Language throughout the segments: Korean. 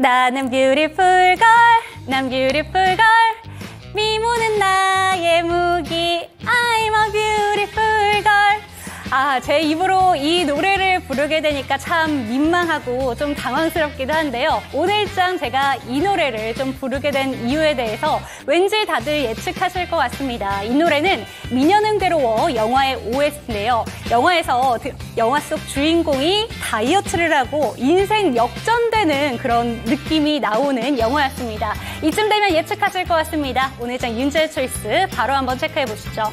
나는 beautiful girl, 난 beautiful girl. 미모는 나의 무기, I'm a beautiful girl. 제 입으로 이 노래를 부르게 되니까 참 민망하고 좀 당황스럽기도 한데요. 오늘장 제가 이 노래를 좀 부르게 된 이유에 대해서 왠지 다들 예측하실 것 같습니다. 이 노래는 미녀는 괴로워 영화의 OST인데요. 영화 속 주인공이 다이어트를 하고 인생 역전되는 그런 느낌이 나오는 영화였습니다. 이쯤 되면 예측하실 것 같습니다. 오늘장 윤재의 초이스 바로 한번 체크해 보시죠.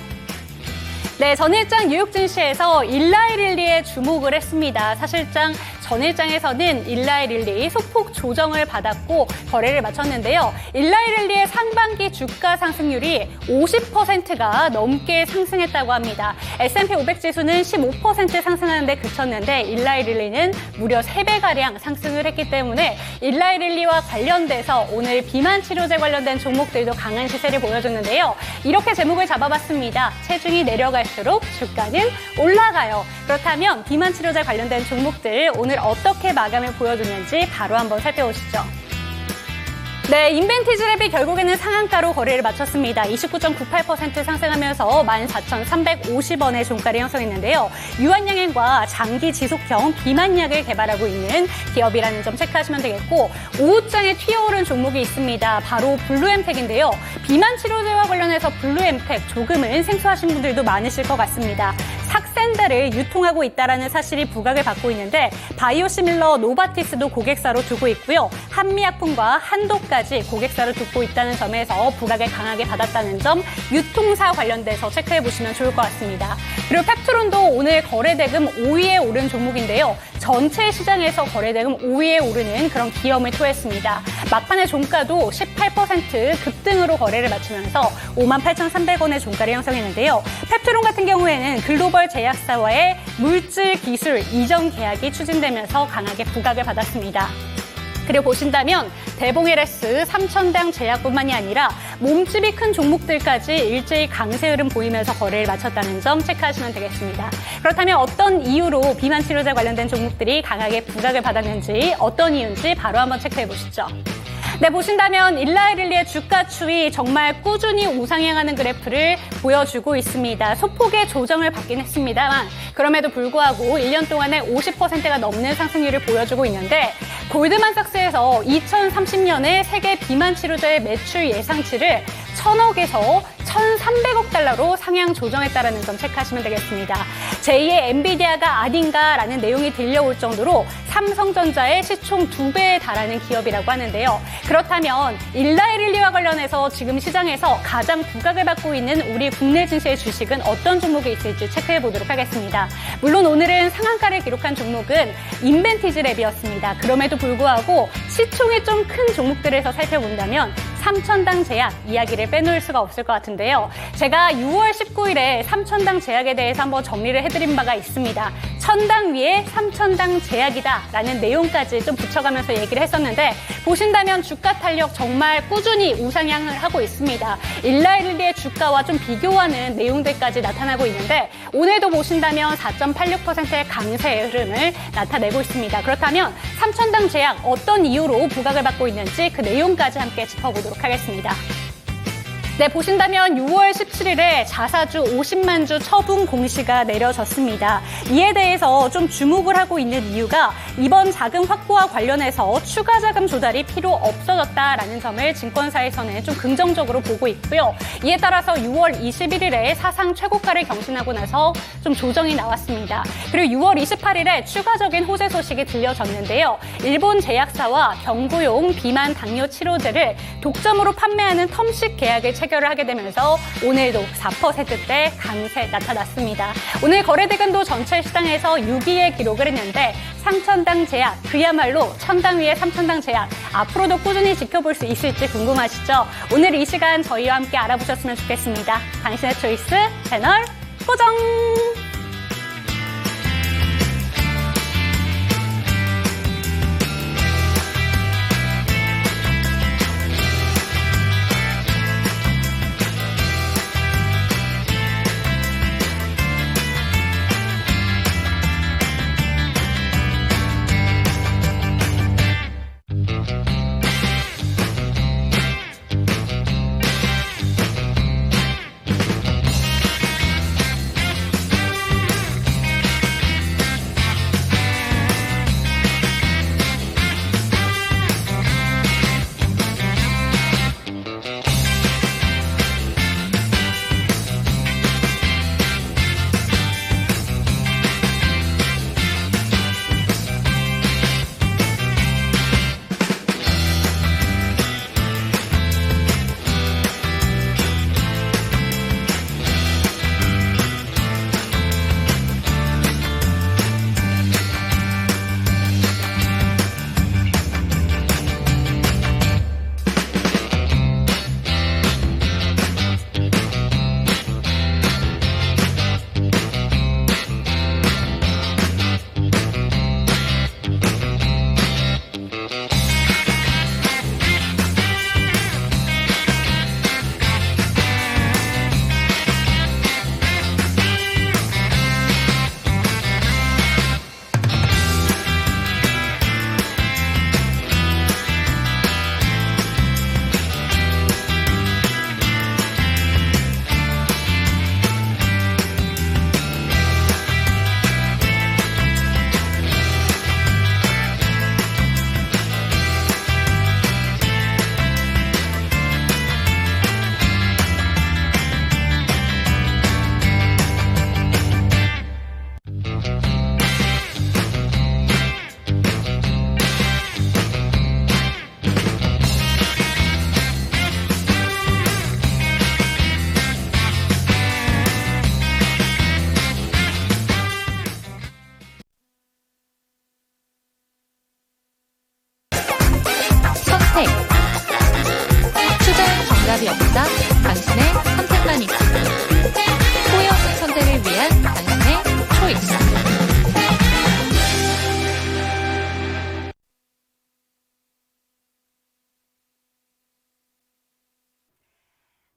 네, 전일장 뉴욕 증시에서 일라이 릴리에 주목을 했습니다. 사실상 전일장에서는 일라이 릴리 소폭 조정을 받았고 거래를 마쳤는데요. 일라이 릴리의 상반기 주가 상승률이 50%가 넘게 상승했다고 합니다. S&P 500 지수는 15% 상승하는 데 그쳤는데 일라이 릴리는 무려 3배가량 상승을 했기 때문에 일라이 릴리와 관련돼서 오늘 비만 치료제 관련된 종목들도 강한 시세를 보여줬는데요. 이렇게 제목을 잡아봤습니다. 체중이 내려갈수록 주가는 올라가요. 그렇다면 비만 치료제 관련된 종목들 오늘 어떻게 마감을 보여주는지 바로 한번 살펴보시죠. 네, 인벤티지랩이 결국에는 상한가로 거래를 마쳤습니다. 29.98% 상승하면서 14,350원의 종가를 형성했는데요. 유한양행과 장기 지속형 비만약을 개발하고 있는 기업이라는 점 체크하시면 되겠고, 오후장에 튀어오른 종목이 있습니다. 바로 블루엠텍인데요. 비만 치료제와 관련해서 블루엠텍 조금은 생소하신 분들도 많으실 것 같습니다. 삭센다를 유통하고 있다는 사실이 부각을 받고 있는데 바이오시밀러 노바티스도 고객사로 두고 있고요. 한미약품과 한도까지 고객사로 두고 있다는 점에서 부각을 강하게 받았다는 점 유통사 관련돼서 체크해 보시면 좋을 것 같습니다. 그리고 펩트론도 오늘 거래대금 5위에 오른 종목인데요. 전체 시장에서 거래대금 5위에 오르는 그런 기염을 토했습니다. 막판의 종가도 18% 급등으로 거래를 마치면서 58,300원의 종가를 형성했는데요. 펩트론 같은 경우에는 글로벌 제약사와의 물질 기술 이전 계약이 추진되면서 강하게 부각을 받았습니다. 그리고 보신다면 대봉LS, 삼천당 제약뿐만이 아니라 몸집이 큰 종목들까지 일제히 강세 흐름 보이면서 거래를 마쳤다는 점 체크하시면 되겠습니다. 그렇다면 어떤 이유로 비만 치료제 관련된 종목들이 강하게 부각을 받았는지 어떤 이유인지 바로 한번 체크해 보시죠. 네, 보신다면 일라이 릴리의 주가 추이 정말 꾸준히 우상향하는 그래프를 보여주고 있습니다. 소폭의 조정을 받긴 했습니다만 그럼에도 불구하고 1년 동안에 50%가 넘는 상승률을 보여주고 있는데 골드만삭스에서 2030년에 세계 비만 치료제 매출 예상치를 1,000억에서 1,300억 달러로 상향 조정했다는 점 체크하시면 되겠습니다. 제2의 엔비디아가 아닌가라는 내용이 들려올 정도로 삼성전자의 시총 2배에 달하는 기업이라고 하는데요. 그렇다면 일라이 릴리와 관련해서 지금 시장에서 가장 부각을 받고 있는 우리 국내 증시의 주식은 어떤 종목이 있을지 체크해 보도록 하겠습니다. 물론 오늘은 상한가를 기록한 종목은 인벤티지랩이었습니다. 그럼에도 불구하고 시총이 좀 큰 종목들에서 살펴본다면 삼천당 제약 이야기를 빼놓을 수가 없을 것 같은데요. 제가 6월 19일에 삼천당 제약에 대해서 한번 정리를 해드린 바가 있습니다. 천당 위에 삼천당 제약이다 라는 내용까지 좀 붙여가면서 얘기를 했었는데 보신다면 주가 탄력 정말 꾸준히 우상향을 하고 있습니다. 일라이 릴리의 주가와 좀 비교하는 내용들까지 나타나고 있는데 오늘도 보신다면 4.86%의 강세 흐름을 나타내고 있습니다. 그렇다면 삼천당 제약 어떤 이유로 부각을 받고 있는지 그 내용까지 함께 짚어보도록 하겠습니다. 네, 보신다면 6월 17일에 자사주 50만 주 처분 공시가 내려졌습니다. 이에 대해서 좀 주목을 하고 있는 이유가 이번 자금 확보와 관련해서 추가 자금 조달이 필요 없어졌다라는 점을 증권사에서는 좀 긍정적으로 보고 있고요. 이에 따라서 6월 21일에 사상 최고가를 경신하고 나서 좀 조정이 나왔습니다. 그리고 6월 28일에 추가적인 호재 소식이 들려졌는데요. 일본 제약사와 경구용 비만 당뇨 치료제를 독점으로 판매하는 텀식 계약을 체결을 하게 되면서 오늘도 4%대 강세 나타났습니다. 오늘 거래대금도 전체 시장에서 6위에 기록을 했는데 삼천당 제약, 그야말로 천당 위에 삼천당 제약 앞으로도 꾸준히 지켜볼 수 있을지 궁금하시죠? 오늘 이 시간 저희와 함께 알아보셨으면 좋겠습니다. 당신의 초이스 채널 고정!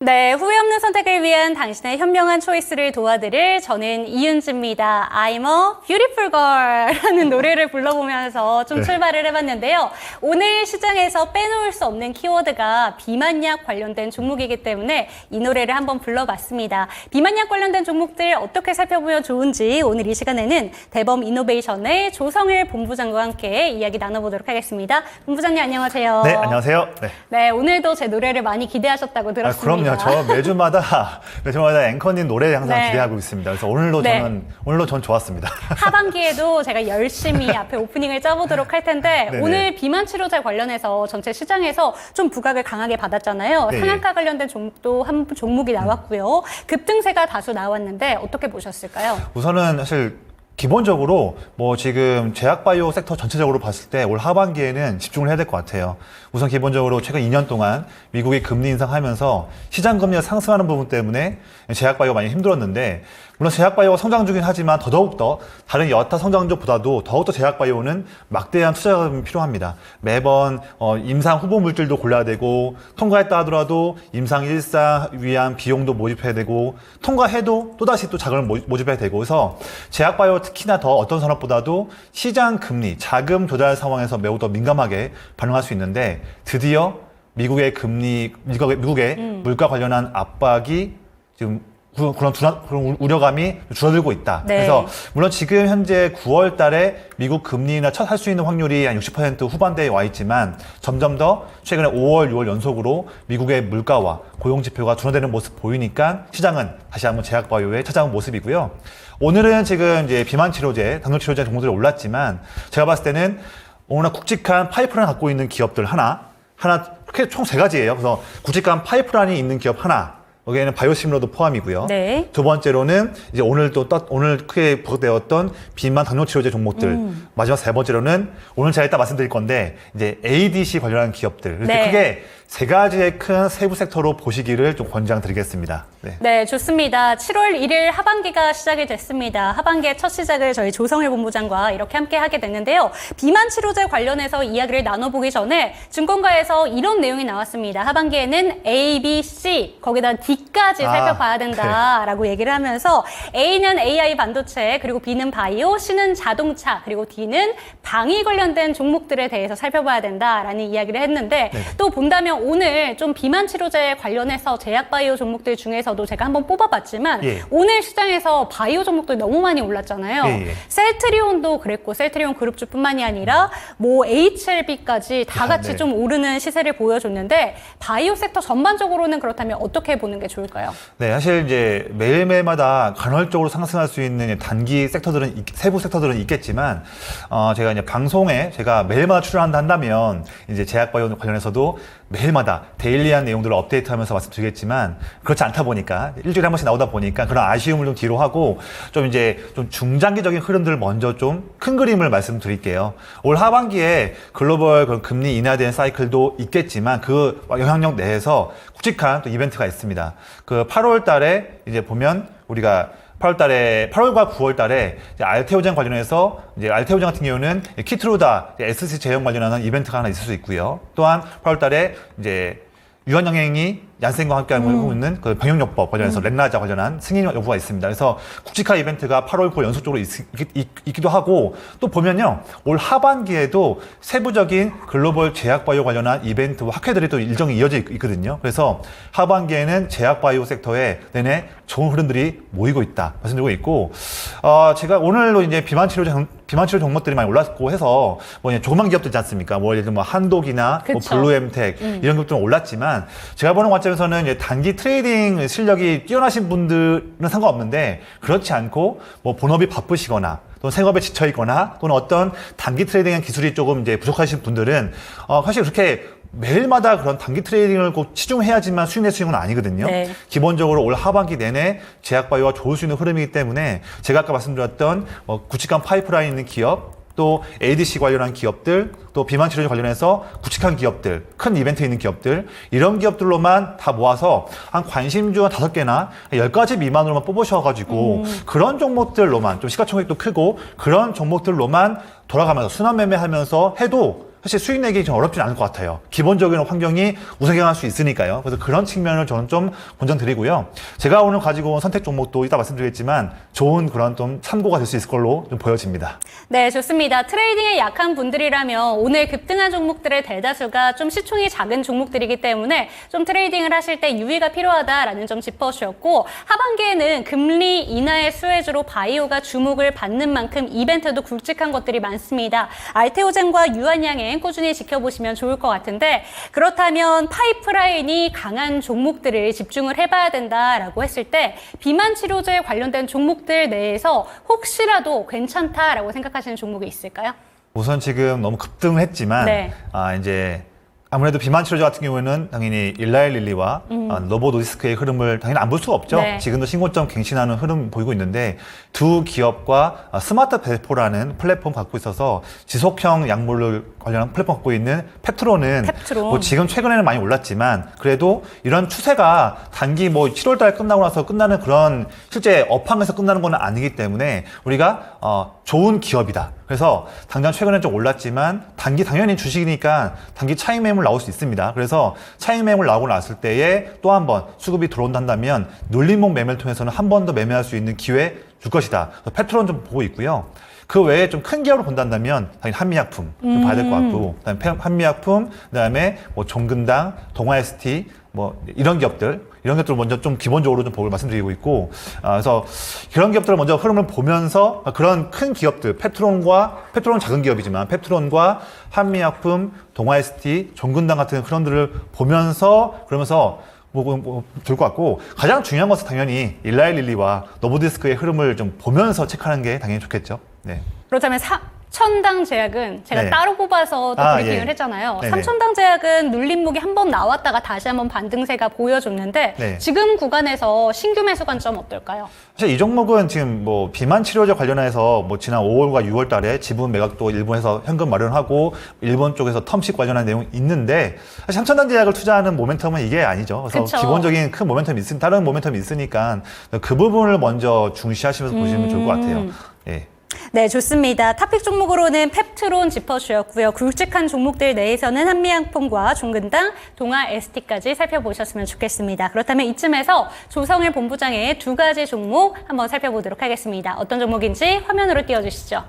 네, 후회 없는 선택을 위한 당신의 현명한 초이스를 도와드릴 저는 이윤지입니다. I'm a beautiful girl 라는 노래를 불러보면서 좀 출발을 해봤는데요. 오늘 시장에서 빼놓을 수 없는 키워드가 비만약 관련된 종목이기 때문에 이 노래를 한번 불러봤습니다. 비만약 관련된 종목들 어떻게 살펴보면 좋은지 오늘 이 시간에는 대범 이노베이션의 조성일 본부장과 함께 이야기 나눠보도록 하겠습니다. 본부장님 안녕하세요. 네, 안녕하세요. 네, 오늘도 제 노래를 많이 기대하셨다고 들었습니다. 그럼요. 저 매주마다 앵커님 노래 항상 네. 기대하고 있습니다. 그래서 오늘도 전 좋았습니다. 하반기에도 제가 열심히 앞에 오프닝을 짜보도록 할 텐데 네네. 오늘 비만 치료제 관련해서 전체 시장에서 좀 부각을 강하게 받았잖아요. 네. 상한가 관련된 종목도 한 종목이 나왔고요. 급등세가 다수 나왔는데 어떻게 보셨을까요? 우선은 사실 기본적으로 지금 제약바이오 섹터 전체적으로 봤을 때 올 하반기에는 집중을 해야 될 것 같아요. 우선 기본적으로 최근 2년 동안 미국이 금리 인상하면서 시장 금리가 상승하는 부분 때문에 제약바이오가 많이 힘들었는데 물론 제약바이오가 성장 중이긴 하지만 더더욱더 다른 여타 성장주보다도 더욱더 제약바이오는 막대한 투자가 필요합니다. 매번 임상 후보 물질도 골라야 되고 통과했다 하더라도 임상 1상 위한 비용도 모집해야 되고 통과해도 또다시 또 자금을 모집해야 되고 그래서 제약바이오 특히나 더 어떤 산업보다도 시장 금리, 자금 조달 상황에서 매우 더 민감하게 반응할 수 있는데 드디어 미국의 물가 관련한 압박이 지금 그런 우려감이 줄어들고 있다. 네. 그래서 물론 지금 현재 9월 달에 미국 금리나 첫 할 수 있는 확률이 한 60% 후반대에 와 있지만 점점 더 최근에 5월, 6월 연속으로 미국의 물가와 고용 지표가 둔화되는 모습 보이니까 시장은 다시 한번 제약바이오에 찾아온 모습이고요. 오늘은 지금 이제 비만 치료제, 당뇨 치료제 종목들이 올랐지만 제가 봤을 때는 오늘 굵직한 파이프라인 갖고 있는 기업들 하나 크게 총 3가지예요. 그래서 굵직한 파이프라인이 있는 기업 하나, 여기에는 바이오시밀러도 포함이고요. 네. 두 번째로는 이제 오늘 크게 부각되었던 비만 당뇨 치료제 종목들. 마지막 세 번째로는 오늘 제가 이따 말씀드릴 건데 이제 ADC 관련한 기업들. 이렇게 네. 크게 3가지의 큰 세부 섹터로 보시기를 좀 권장드리겠습니다. 네, 좋습니다. 7월 1일 하반기가 시작이 됐습니다. 하반기의 첫 시작을 저희 조성일 본부장과 이렇게 함께 하게 됐는데요. 비만 치료제 관련해서 이야기를 나눠보기 전에 증권가에서 이런 내용이 나왔습니다. 하반기에는 A, B, C, 거기다 D까지 살펴봐야 된다라고 얘기를 하면서 A는 AI 반도체, 그리고 B는 바이오, C는 자동차, 그리고 D는 방위 관련된 종목들에 대해서 살펴봐야 된다라는 이야기를 했는데 또 본다면 오늘 좀 비만 치료제 관련해서 제약바이오 종목들 중에서도 제가 한번 뽑아봤지만 오늘 시장에서 바이오 종목들 너무 많이 올랐잖아요. 셀트리온도 그랬고 셀트리온 그룹주뿐만이 아니라 HLB까지 다 같이 좀 오르는 시세를 보여줬는데 바이오 섹터 전반적으로는 그렇다면 어떻게 보는 게 좋을까요? 네, 사실 이제 매일매일마다 간헐적으로 상승할 수 있는 단기 섹터들은 세부 섹터들은 있겠지만 제가 이제 방송에 제가 매일마다 출연한다면 이제 제약바이오 관련해서도 매일마다 데일리한 내용들을 업데이트하면서 말씀드리겠지만 그렇지 않다 보니까 일주일에 한 번씩 나오다 보니까 그런 아쉬움을 좀 뒤로 하고 좀 중장기적인 흐름들을 먼저 좀 큰 그림을 말씀드릴게요. 올 하반기에 글로벌 그런 금리 인하된 사이클도 있겠지만 그 영향력 내에서 굵직한 또 이벤트가 있습니다. 그 8월 달에 이제 보면 우리가 8월과 9월 달에 알테오젠 관련해서 이제 알테오젠 같은 경우는 키트루다 SC 제형 관련한 이벤트가 하나 있을 수 있고요. 또한 8월 달에 이제 유한영행이 얀센과 함께 하고 있는 그 병역요법 관련해서 렌라자 관련한 승인 여부가 있습니다. 그래서 굵직한 이벤트가 8월 9월 연속적으로 있기도 하고 또 보면요. 올 하반기에도 세부적인 글로벌 제약바이오 관련한 이벤트와 학회들이 또 일정이 이어져 있거든요. 그래서 하반기에는 제약바이오 섹터에 내내 좋은 흐름들이 모이고 있다 말씀드리고 있고 제가 오늘도 이제 비만 치료 종목들이 많이 올랐고 해서 조그만 기업들 있지 않습니까? 예를 들면 한독이나 블루엠텍 이런 것들은 올랐지만 제가 보는 관점에서는 이제 단기 트레이딩 실력이 뛰어나신 분들은 상관없는데 그렇지 않고 본업이 바쁘시거나 또는 생업에 지쳐 있거나 또는 어떤 단기 트레이딩의 기술이 조금 이제 부족하신 분들은 사실 그렇게 매일마다 그런 단기 트레이딩을 꼭 치중해야지만 수익 낼 수 있는 건 아니거든요. 기본적으로 올 하반기 내내 제약바이오가 좋을 수 있는 흐름이기 때문에 제가 아까 말씀드렸던 굵직한 파이프라인 있는 기업, 또 ADC 관련한 기업들, 또 비만 치료제 관련해서 굵직한 기업들, 큰 이벤트 있는 기업들, 이런 기업들로만 다 모아서 한 관심주 한 5개나 10가지 미만으로만 뽑으셔가지고 그런 종목들로만 좀 시가총액도 크고 그런 종목들로만 돌아가면서 순환 매매하면서 해도 사실 수익 내기 좀 어렵진 않을 것 같아요. 기본적인 환경이 우상향할 수 있으니까요. 그래서 그런 측면을 저는 좀 권장드리고요. 제가 오늘 가지고 온 선택 종목도 이따 말씀드리겠지만 좋은 그런 좀 참고가 될 수 있을 걸로 좀 보여집니다. 네, 좋습니다. 트레이딩에 약한 분들이라면 오늘 급등한 종목들의 대다수가 좀 시총이 작은 종목들이기 때문에 좀 트레이딩을 하실 때 유의가 필요하다라는 점 짚어주셨고, 하반기에는 금리 인하의 수혜주로 바이오가 주목을 받는 만큼 이벤트도 굵직한 것들이 많습니다. 알테오젠과 유한양행 꾸준히 지켜보시면 좋을 것 같은데, 그렇다면 파이프라인이 강한 종목들을 집중을 해봐야 된다라고 했을 때 비만 치료제에 관련된 종목들 내에서 혹시라도 괜찮다라고 생각하시는 종목이 있을까요? 우선 지금 너무 급등을 했지만 네. 이제 아무래도 비만 치료제 같은 경우에는 당연히 일라일릴리와 노보 노디스크의 흐름을 당연히 안 볼 수가 없죠. 네. 지금도 신고점 갱신하는 흐름 보이고 있는데 두 기업과 스마트 배포라는 플랫폼 갖고 있어서 지속형 약물을 관련한 플랫폼 갖고 있는 펩트론은 뭐 지금 최근에는 많이 올랐지만 그래도 이런 추세가 단기 뭐 7월 달 끝나고 나서 끝나는 그런 실제 업황에서 끝나는 건 아니기 때문에 우리가 좋은 기업이다. 그래서 당장 최근에 좀 올랐지만 단기 당연히 주식이니까 단기 차익 매물 나올 수 있습니다. 그래서 차익 매물 나오고 났을 때에 또 한 번 수급이 들어온다 한다면 눌림목 매매를 통해서는 한 번 더 매매할 수 있는 기회 줄 것이다. 페트론 좀 보고 있고요. 그 외에 좀 큰 기업으로 본다면 당연히 한미약품 좀 봐야 될 것 같고, 그다음에 한미약품, 그다음에 뭐 종근당, 동아ST 뭐 이런 것들을 먼저 좀 기본적으로 좀 보고 말씀드리고 있고, 그래서 그런 기업들을 먼저 흐름을 보면서 그런 큰 기업들, 페트론은 작은 기업이지만 페트론과 한미약품, 동아ST, 종근당 같은 흐름들을 보면서 그러면서 좋을 것 같고, 가장 중요한 것은 당연히 일라일릴리와 노보디스크의 흐름을 좀 보면서 체크하는 게 당연히 좋겠죠. 네. 그렇다면 삼천당 제약은 제가 네. 따로 뽑아서 또 브리핑을 예. 했잖아요. 네네. 삼천당 제약은 눌림목이 한 번 나왔다가 다시 한번 반등세가 보여줬는데 네. 지금 구간에서 신규 매수 관점 어떨까요? 사실 이 종목은 지금 뭐 비만 치료제 관련해서 뭐 지난 5월과 6월 달에 지분 매각도 일본에서 현금 마련하고 일본 쪽에서 텀식 관련한 내용이 있는데, 사실 삼천당 제약을 투자하는 모멘텀은 이게 아니죠. 그래서 그쵸. 기본적인 큰 모멘텀이 다른 모멘텀이 있으니까 그 부분을 먼저 중시하시면서 보시면 좋을 것 같아요. 예. 네, 좋습니다. 탑픽 종목으로는 펩트론 짚어주셨고요. 굵직한 종목들 내에서는 한미약품과 종근당, 동아ST까지 살펴보셨으면 좋겠습니다. 그렇다면 이쯤에서 조성일 본부장의 두 가지 종목 한번 살펴보도록 하겠습니다. 어떤 종목인지 화면으로 띄워주시죠.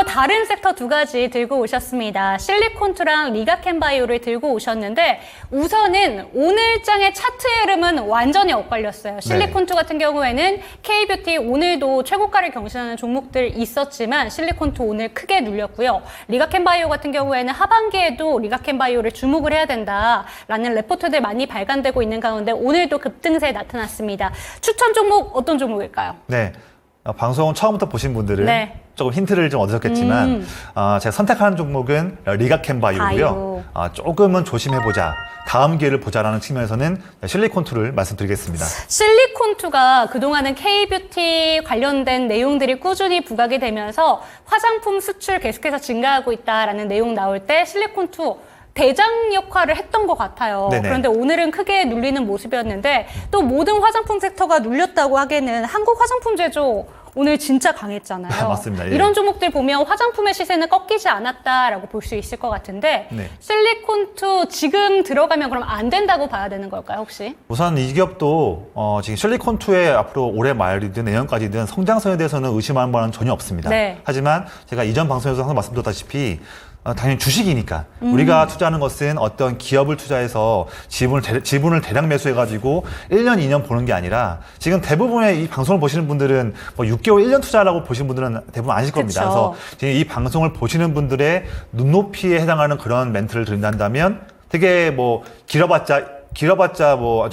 다른 섹터 두 가지 들고 오셨습니다. 실리콘투랑 리가켄바이오를 들고 오셨는데, 우선은 오늘장의 차트의 흐름은 완전히 엇갈렸어요. 실리콘투 같은 경우에는 K뷰티 오늘도 최고가를 경신하는 종목들 있었지만 실리콘투 오늘 크게 눌렸고요. 리가켄바이오 같은 경우에는 하반기에도 리가켄바이오를 주목을 해야 된다라는 레포트들 많이 발간되고 있는 가운데 오늘도 급등세 나타났습니다. 추천 종목 어떤 종목일까요? 네. 방송 처음부터 보신 분들은 네. 조금 힌트를 좀 얻으셨겠지만 제가 선택하는 종목은 리가켄바이오고요. 조금은 조심해보자, 다음 기회를 보자라는 측면에서는 실리콘투를 말씀드리겠습니다. 실리콘투가 그동안은 K뷰티 관련된 내용들이 꾸준히 부각이 되면서 화장품 수출 계속해서 증가하고 있다라는 내용 나올 때 실리콘투 대장 역할을 했던 것 같아요. 네네. 그런데 오늘은 크게 눌리는 모습이었는데 또 모든 화장품 섹터가 눌렸다고 하기에는 한국 화장품 제조 오늘 진짜 강했잖아요. 맞습니다. 예. 이런 종목들 보면 화장품의 시세는 꺾이지 않았다라고 볼 수 있을 것 같은데 네. 실리콘투 지금 들어가면 그럼 안 된다고 봐야 되는 걸까요, 혹시? 우선 이 기업도 지금 실리콘투의 앞으로 올해 말이든 내년까지든 성장성에 대해서는 의심하는 바는 전혀 없습니다. 네. 하지만 제가 이전 방송에서 항상 말씀드렸다시피 당연히 주식이니까 우리가 투자하는 것은 어떤 기업을 투자해서 지분을 대량 매수해가지고 1년, 2년 보는 게 아니라, 지금 대부분의 이 방송을 보시는 분들은 뭐 6개월, 1년 투자라고 보신 분들은 대부분 아실 겁니다. 그쵸. 그래서 지금 이 방송을 보시는 분들의 눈높이에 해당하는 그런 멘트를 드린다면 되게 뭐 길어봤자 뭐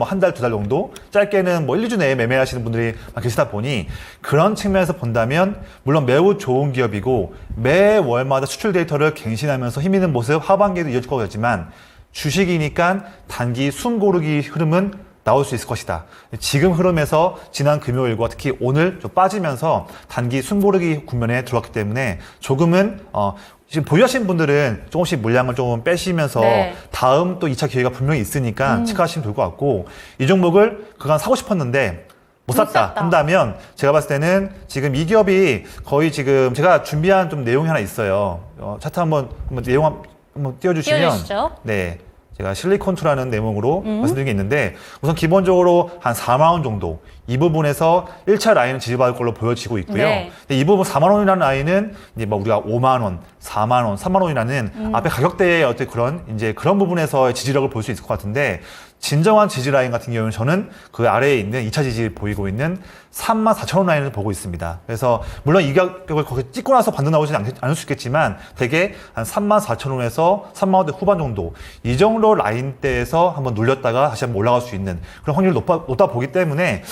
한 달, 두 달 정도, 짧게는 뭐 1, 2주 내에 매매하시는 분들이 계시다 보니 그런 측면에서 본다면 물론 매우 좋은 기업이고 매월마다 수출 데이터를 갱신하면서 힘 있는 모습 하반기에도 이어질 거겠지만, 주식이니까 단기 숨 고르기 흐름은 나올 수 있을 것이다. 지금 흐름에서 지난 금요일과 특히 오늘 좀 빠지면서 단기 숨 고르기 국면에 들어왔기 때문에 조금은 지금 보유하신 분들은 조금씩 물량을 조금 빼시면서 네. 다음 또 2차 기회가 분명히 있으니까 체크하시면 될 것 같고, 이 종목을 그간 사고 싶었는데 못 샀다 한다면 제가 봤을 때는 지금 이 기업이 거의 지금 제가 준비한 좀 내용이 하나 있어요. 차트 한번 내용 한번 띄워주시면 띄워주시죠. 네. 제가 실리콘2라는 내용으로 말씀드린 게 있는데 우선 기본적으로 한 4만 원 정도 이 부분에서 1차 라인은 지지받을 걸로 보여지고 있고요. 네. 근데 이 부분 4만 원이라는 라인은 이제 뭐 우리가 5만 원, 4만 원, 3만 원이라는 앞에 가격대의 어떤 그런 부분에서 지지력을 볼 수 있을 것 같은데 진정한 지지 라인 같은 경우는 저는 그 아래에 있는 2차 지지 보이고 있는 3만 4천 원 라인을 보고 있습니다. 그래서 물론 이 가격을 거기 찍고 나서 반등 나오지는 않을 수 있겠지만 대개 한 3만 4천 원에서 3만 원대 후반 정도 이 정도 라인대에서 한번 눌렸다가 다시 한번 올라갈 수 있는 그런 확률이 높다 보기 때문에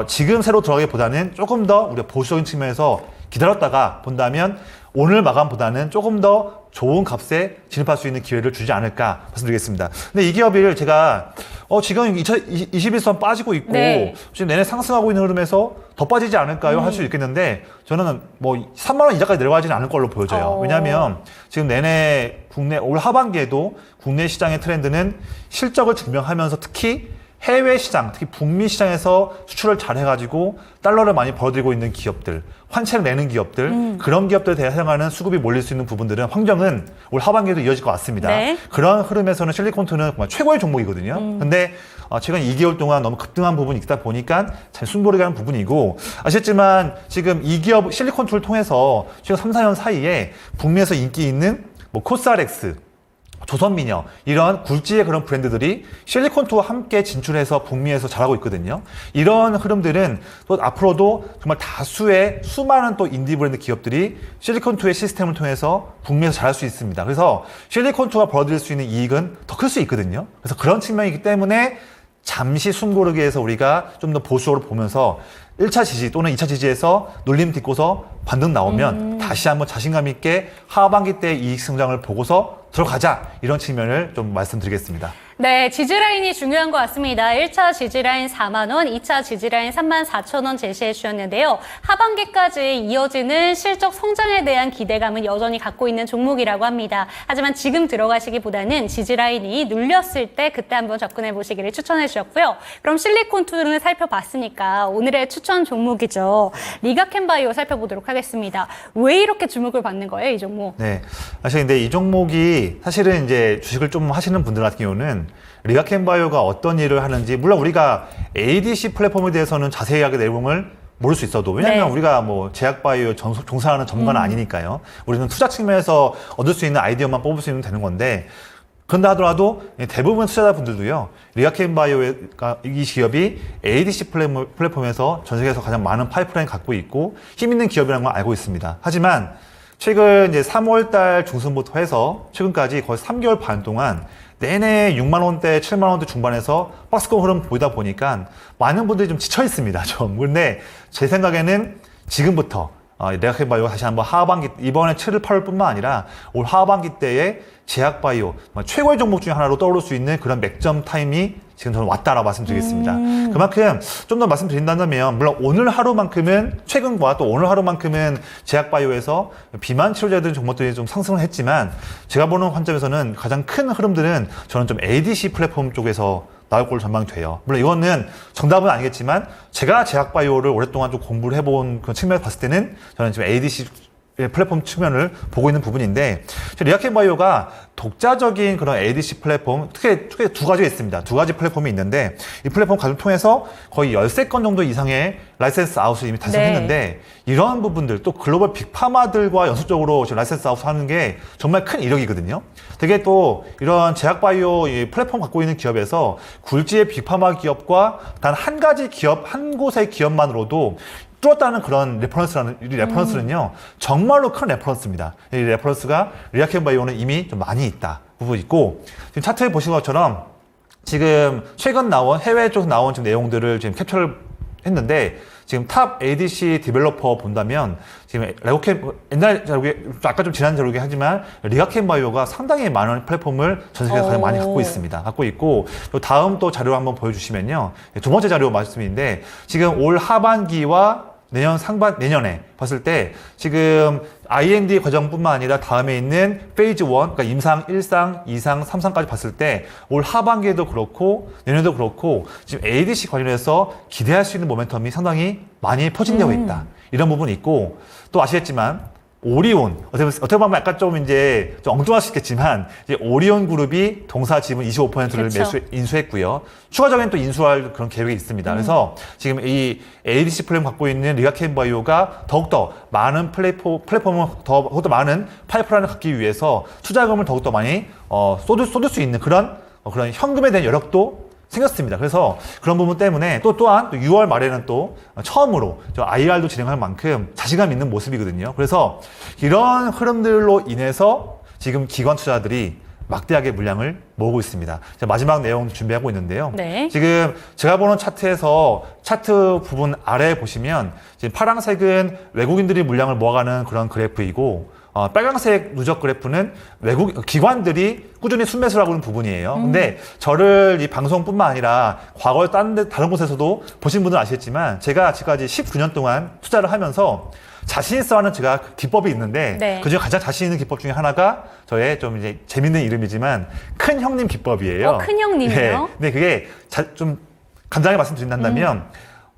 지금 새로 들어가기보다는 조금 더 우리가 보수적인 측면에서 기다렸다가 본다면 오늘 마감보다는 조금 더 좋은 값에 진입할 수 있는 기회를 주지 않을까 말씀드리겠습니다. 근데 이 기업을 제가 지금 2021선 빠지고 있고 네. 지금 내내 상승하고 있는 흐름에서 더 빠지지 않을까요? 할 수 있겠는데 저는 뭐 3만 원 이자까지 내려가지는 않을 걸로 보여져요. 왜냐하면 지금 내내 국내 올 하반기에도 국내 시장의 트렌드는 실적을 증명하면서 특히 해외 시장, 특히 북미 시장에서 수출을 잘 해가지고 달러를 많이 벌어들이고 있는 기업들, 환차를 내는 기업들, 그런 기업들에 대해서는 수급이 몰릴 수 있는 부분들은 환경은 올 하반기에도 이어질 것 같습니다. 네. 그런 흐름에서는 실리콘투는 정말 최고의 종목이거든요. 근데 최근 2개월 동안 너무 급등한 부분이 있다 보니까 잘 숨고르게 하는 부분이고 아시겠지만 지금 이 기업 실리콘투를 통해서 지금 3, 4년 사이에 북미에서 인기 있는 뭐 코스알엑스, 조선미녀 이런 굴지의 그런 브랜드들이 실리콘투와 함께 진출해서 북미에서 잘하고 있거든요. 이런 흐름들은 또 앞으로도 정말 다수의 수많은 또 인디 브랜드 기업들이 실리콘투의 시스템을 통해서 북미에서 잘할 수 있습니다. 그래서 실리콘투가 벌어들일 수 있는 이익은 더 클 수 있거든요. 그래서 그런 측면이기 때문에 잠시 숨고르기 해서 우리가 좀 더 보수적으로 보면서 1차 지지 또는 2차 지지에서 눌림 딛고서 반등 나오면 다시 한번 자신감 있게 하반기 때 이익 성장을 보고서 들어가자 이런 측면을 좀 말씀드리겠습니다. 네, 지지라인이 중요한 것 같습니다. 1차 지지라인 4만 원, 2차 지지라인 3만 4천 원 제시해 주셨는데요. 하반기까지 이어지는 실적 성장에 대한 기대감은 여전히 갖고 있는 종목이라고 합니다. 하지만 지금 들어가시기보다는 지지라인이 눌렸을 때 그때 한번 접근해 보시기를 추천해 주셨고요. 그럼 실리콘투를 살펴봤으니까 오늘의 추천 종목이죠. 리가켄바이오 살펴보도록 하겠습니다. 왜 이렇게 주목을 받는 거예요, 이 종목? 네, 사실 근데 이 종목이 사실은 이제 주식을 좀 하시는 분들 같은 경우는 리가켄바이오가 어떤 일을 하는지 물론 우리가 ADC 플랫폼에 대해서는 자세하게 내용을 모를 수 있어도 왜냐하면 네. 우리가 뭐 제약바이오 종사하는 전문가는 아니니까요. 우리는 투자 측면에서 얻을 수 있는 아이디어만 뽑을 수 있는 되는 건데 그런다 하더라도 대부분 투자자분들도요. 리가켄바이오가 이 기업이 ADC 플랫폼에서 전 세계에서 가장 많은 파이프라인 갖고 있고 힘 있는 기업이라는 걸 알고 있습니다. 하지만 최근 이제 3월 달 중순부터 해서 최근까지 거의 3개월 반 동안 내내 6만 원대, 7만 원대 중반에서 박스권 흐름 보이다 보니까 많은 분들이 좀 지쳐 있습니다. 좀. 근데 제 생각에는 지금부터 리가켄바이오가 다시 한번 하반기 이번에 7월, 8월뿐만 아니라 올 하반기 때에 제약바이오 최고의 종목 중에 하나로 떠오를 수 있는 그런 맥점 타임이 지금 저는 왔다라고 말씀드리겠습니다. 그만큼 좀 더 말씀드린다면 물론 오늘 하루만큼은 최근과 또 오늘 하루만큼은 제약바이오에서 비만 치료제들 종목들이 좀 상승을 했지만 제가 보는 관점에서는 가장 큰 흐름들은 저는 좀 ADC 플랫폼 쪽에서 나올 걸로 전망돼요. 물론 이거는 정답은 아니겠지만 제가 제약바이오를 오랫동안 좀 공부를 해본 그런 측면에서 봤을 때는 저는 지금 ADC 플랫폼 측면을 보고 있는 부분인데 리가켄바이오가 독자적인 그런 ADC 플랫폼 특히 두 가지가 있습니다. 두 가지 플랫폼이 있는데 이 플랫폼 가지고 통해서 거의 13건 정도 이상의 라이센스 아웃을 이미 달성했는데 네. 이런 부분들 또 글로벌 빅파마들과 연속적으로 지금 라이센스 아웃 하는 게 정말 큰 이력이거든요. 되게 또 이런 제약바이오 이 플랫폼 갖고 있는 기업에서 굴지의 빅파마 기업과 단 한 가지 기업, 한 곳의 기업만으로도 뚫었다는 그런 레퍼런스는요, 정말로 큰 레퍼런스입니다. 이 레퍼런스가 리가켄바이오는 이미 좀 많이 있다. 부분이 있고, 지금 차트에 보신 것처럼 지금 최근 나온, 해외 쪽에서 나온 지금 내용들을 지금 캡처를 했는데, 지금 탑 ADC 디벨로퍼 본다면, 지금 옛날 자료에, 아까 좀 지난 자료이긴 하지만, 리가켄바이오가 상당히 많은 플랫폼을 전 세계에서 가장 많이 갖고 있습니다. 갖고 있고, 또 다음 또 자료 한번 보여주시면요. 두 번째 자료 말씀인데, 지금 올 하반기와 내년에 봤을 때 지금 IND 과정뿐만 아니라 다음에 있는 페이즈 1, 그러니까 임상 1상, 2상, 3상까지 봤을 때 올 하반기에도 그렇고 내년에도 그렇고 지금 ADC 관련해서 기대할 수 있는 모멘텀이 상당히 많이 퍼진다고 있다. 이런 부분이 있고 또 아시겠지만 오리온, 어떻게 보면 약간 좀 이제 좀 엉뚱할 수 있겠지만, 이제 오리온 그룹이 동사 지분 25%를 그렇죠. 인수했고요. 추가적인 또 인수할 그런 계획이 있습니다. 그래서 지금 이 ADC 플랫폼 갖고 있는 리가켄바이오가 더욱더 많은 플랫폼을 더욱더 많은 파이프라인을 갖기 위해서 투자금을 더욱더 많이 쏟을 수 있는 그런 현금에 대한 여력도 생겼습니다. 그래서 그런 부분 때문에 또한 6월 말에는 또 처음으로 IR도 진행할 만큼 자신감 있는 모습이거든요. 그래서 이런 흐름들로 인해서 지금 기관 투자들이 막대하게 물량을 모으고 있습니다. 마지막 내용 준비하고 있는데요. 네. 지금 제가 보는 차트에서 차트 부분 아래에 보시면 지금 파란색은 외국인들이 물량을 모아가는 그런 그래프이고 빨간색 누적 그래프는 기관들이 꾸준히 순매수를 하고 있는 부분이에요. 근데 저를 이 방송뿐만 아니라 과거에 다른 곳에서도 보신 분들은 아시겠지만 제가 지금까지 19년 동안 투자를 하면서 자신 있어 하는 제가 기법이 있는데 네. 그중에 가장 자신 있는 기법 중에 하나가 저의 좀 이제 재밌는 이름이지만 큰 형님 기법이에요. 큰 형님이요? 네. 근데 그게 좀 간단하게 말씀드린다면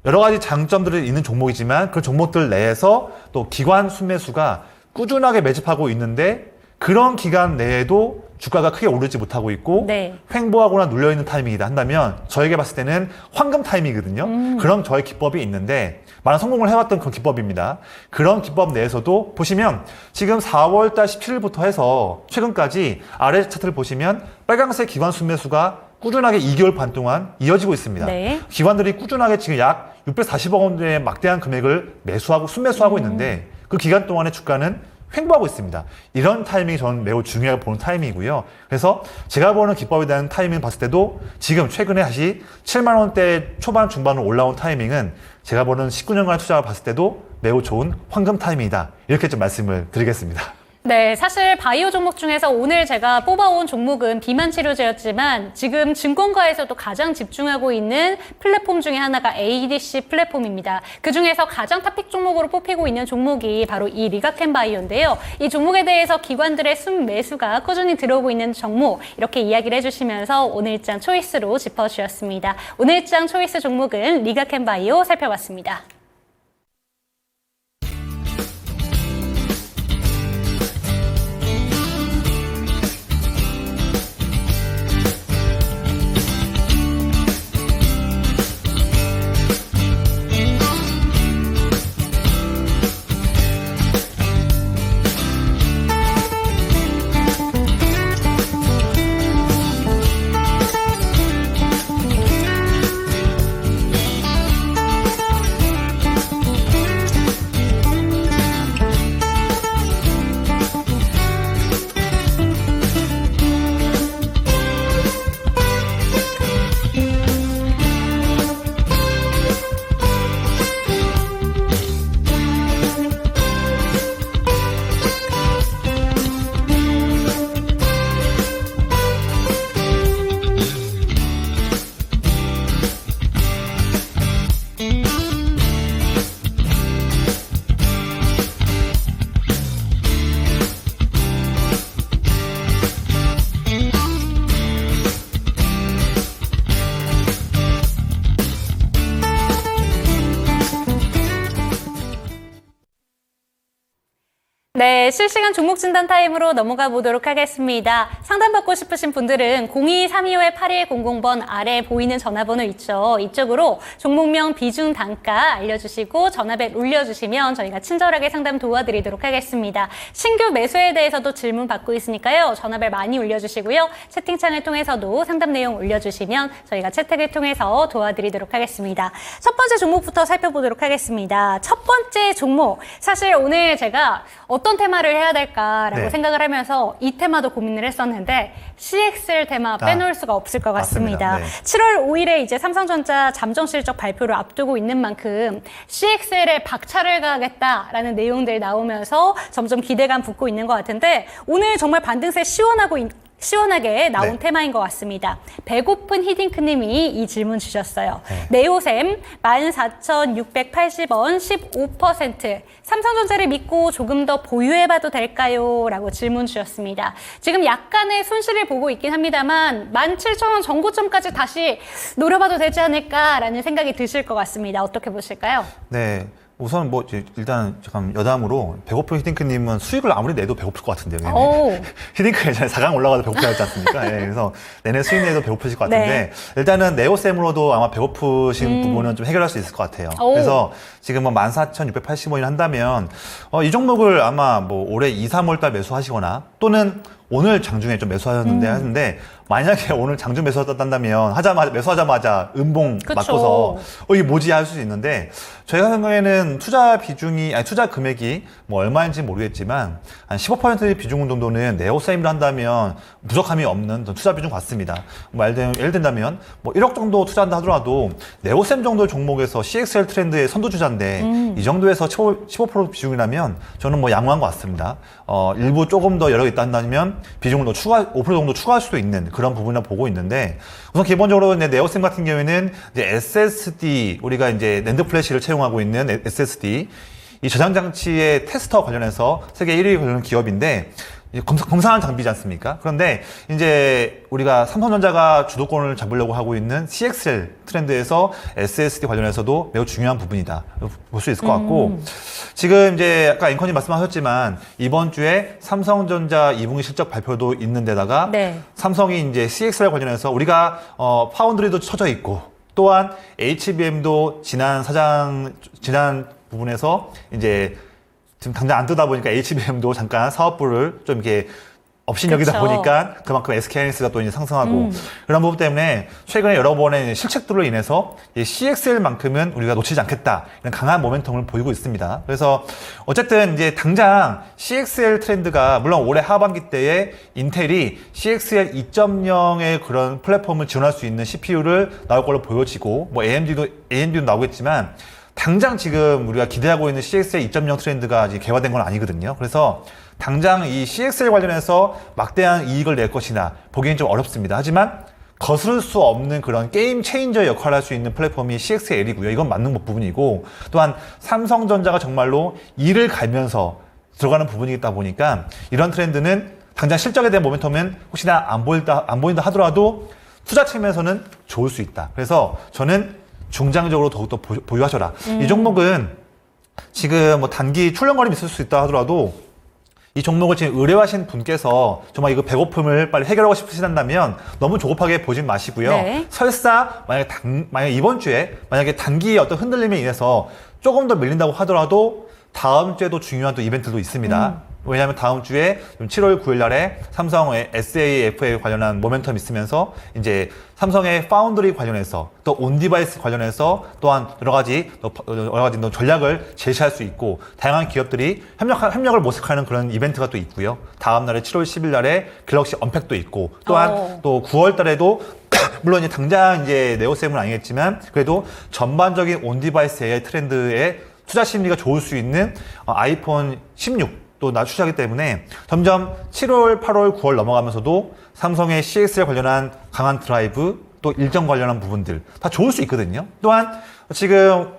여러 가지 장점들이 있는 종목이지만 그 종목들 내에서 또 기관 순매수가 꾸준하게 매집하고 있는데 그런 기간 내에도 주가가 크게 오르지 못하고 있고 네. 횡보하거나 눌려있는 타이밍이다 한다면 저에게 봤을 때는 황금 타이밍이거든요. 그런 저의 기법이 있는데 많은 성공을 해왔던 그런 기법입니다. 그런 기법 내에서도 보시면 지금 4월달 17일부터 해서 최근까지 아래 차트를 보시면 빨간색 기관 순매수가 꾸준하게 2개월 반 동안 이어지고 있습니다. 네. 기관들이 꾸준하게 지금 약 640억 원의 막대한 금액을 매수하고 순매수하고 있는데 그 기간 동안의 주가는 횡보하고 있습니다. 이런 타이밍이 저는 매우 중요하게 보는 타이밍이고요. 그래서 제가 보는 기법에 대한 타이밍을 봤을 때도 지금 최근에 다시 7만 원대 초반 중반으로 올라온 타이밍은 제가 보는 19년간 투자를 봤을 때도 매우 좋은 황금 타이밍이다. 이렇게 좀 말씀을 드리겠습니다. 네, 사실 바이오 종목 중에서 오늘 제가 뽑아온 종목은 비만 치료제였지만 지금 증권가에서도 가장 집중하고 있는 플랫폼 중에 하나가 ADC 플랫폼입니다. 그중에서 가장 탑픽 종목으로 뽑히고 있는 종목이 바로 이 리가켄 바이오인데요. 이 종목에 대해서 기관들의 순매수가 꾸준히 들어오고 있는 종목 이렇게 이야기를 해주시면서 오늘장 초이스로 짚어주셨습니다. 오늘장 초이스 종목은 리가켄 바이오 살펴봤습니다. 네, 실시간 종목 진단 타임으로 넘어가 보도록 하겠습니다. 상담받고 싶으신 분들은 02-325-8100번 아래 보이는 전화번호 있죠. 이쪽으로 종목명 비중 단가 알려주시고 전화벨 울려주시면 저희가 친절하게 상담 도와드리도록 하겠습니다. 신규 매수에 대해서도 질문 받고 있으니까요. 전화벨 많이 울려주시고요. 채팅창을 통해서도 상담 내용 올려주시면 저희가 채택을 통해서 도와드리도록 하겠습니다. 첫 번째 종목부터 살펴보도록 하겠습니다. 첫 번째 종목, 사실 오늘 제가 어떤 테마를 해야 될까라고 네. 생각을 하면서 이 테마도 고민을 했었는데 CXL 테마 빼놓을 수가 없을 것 같습니다. 맞습니다. 네. 7월 5일에 이제 삼성전자 잠정 실적 발표를 앞두고 있는 만큼 CXL에 박차를 가하겠다라는 내용들 나오면서 점점 기대감 붙고 있는 것 같은데 오늘 정말 반등세 시원하게 나온 네. 테마인 것 같습니다. 배고픈 히딩크님이 이 질문 주셨어요. 네오셈 14,680원 15%. 삼성전자를 믿고 조금 더 보유해봐도 될까요? 라고 질문 주셨습니다. 지금 약간의 손실을 보고 있긴 합니다만 17,000원 전고점까지 다시 노려봐도 되지 않을까라는 생각이 드실 것 같습니다. 어떻게 보실까요? 네. 우선 뭐 일단 잠깐 여담으로 배고픈 히딩크님은 수익을 아무리 내도 배고플 것 같은데요. 오. 히딩크 예전에 4강 올라가도 배고프지 않지 않습니까? 예, 그래서 내내 수익 내도 배고프실 것 같은데 네. 일단은 네오셈으로도 아마 배고프신 부분은 좀 해결할 수 있을 것 같아요. 오. 그래서 지금 뭐 14,680원이 한다면 이 종목을 아마 뭐 올해 2, 3월 달 매수하시거나 또는 오늘 장중에 좀 매수하셨는데 하는데 만약에 오늘 장중 매수한다면 매수하자마자 음봉 그쵸. 맞고서 이게 뭐지 할 수 있는데 저희가 생각에는 투자 비중이 투자 금액이 뭐 얼마인지 모르겠지만 한 15% 비중 정도는 네오셈을 한다면 부족함이 없는 투자 비중 같습니다. 뭐 예를 든다면 뭐 1억 정도 투자한다 하더라도 네오셈 정도 종목에서 CXL 트렌드의 선두주자인데 이 정도에서 15% 비중이라면 저는 뭐 양호한 것 같습니다. 일부 조금 더 여력이 있다 한다면 비중을 더 5% 정도 추가할 수도 있는 그런 부분을 보고 있는데 우선 기본적으로 이제 네오셈 같은 경우에는 이제 SSD 우리가 이제 낸드 플래시를 채용하고 있는 SSD 이 저장 장치의 테스터 관련해서 세계 1위 관련 기업인데 검사한 장비지 않습니까? 그런데 이제 우리가 삼성전자가 주도권을 잡으려고 하고 있는 CXL 트렌드에서 SSD 관련해서도 매우 중요한 부분이다 볼 수 있을 것 같고 지금 이제 아까 앵커님 말씀하셨지만 이번 주에 삼성전자 2분기 실적 발표도 있는 데다가 네. 삼성이 이제 CXL 관련해서 우리가 파운드리도 쳐져 있고 또한 HBM도 지난 부분에서 이제 지금 당장 안 뜨다 보니까 HBM도 잠깐 사업부를 좀 이렇게 업신여기다 그쵸. 보니까 그만큼 SK하이닉스가 또 이제 상승하고 그런 부분 때문에 최근에 여러 번의 실책들로 인해서 CXL만큼은 우리가 놓치지 않겠다 이런 강한 모멘텀을 보이고 있습니다. 그래서 어쨌든 이제 당장 CXL 트렌드가 물론 올해 하반기 때에 인텔이 CXL 2.0의 그런 플랫폼을 지원할 수 있는 CPU를 나올 걸로 보여지고 뭐 AMD도 나오겠지만 당장 지금 우리가 기대하고 있는 CXL 2.0 트렌드가 이제 개화된 건 아니거든요. 그래서 당장 이 CXL 관련해서 막대한 이익을 낼 것이나 보기엔 좀 어렵습니다. 하지만 거스를 수 없는 그런 게임 체인저 역할을 할 수 있는 플랫폼이 CXL이고요. 이건 맞는 부분이고 또한 삼성전자가 정말로 이를 갈면서 들어가는 부분이다 보니까 이런 트렌드는 당장 실적에 대한 모멘텀은 혹시나 안 보인다 하더라도 투자 측면에서는 좋을 수 있다. 그래서 저는 중장기적으로 더욱더 보유하셔라. 이 종목은 지금 뭐 단기 출렁거림이 있을 수 있다 하더라도 이 종목을 지금 의뢰하신 분께서 정말 이거 배고픔을 빨리 해결하고 싶으시다면 너무 조급하게 보진 마시고요. 네. 설사 만약에 이번 주에 만약에 단기의 어떤 흔들림에 인해서 조금 더 밀린다고 하더라도 다음 주에도 중요한 또 이벤트도 있습니다. 왜냐하면 다음 주에 7월 9일 날에 삼성의 SAFA 관련한 모멘텀이 있으면서 이제 삼성의 파운드리 관련해서 또 온디바이스 관련해서 또한 여러 가지 전략을 제시할 수 있고 다양한 기업들이 협력을 모색하는 그런 이벤트가 또 있고요. 다음 날에 7월 10일 날에 갤럭시 언팩도 있고 또한 또 9월 달에도 물론 이제 당장 이제 네오셈은 아니겠지만 그래도 전반적인 온디바이스 AI 트렌드에 투자 심리가 좋을 수 있는 아이폰 16 또 낮추자기 때문에 점점 7월, 8월, 9월 넘어가면서도 삼성의 CXL 관련한 강한 드라이브 또 일정 관련한 부분들 다 좋을 수 있거든요. 또한 지금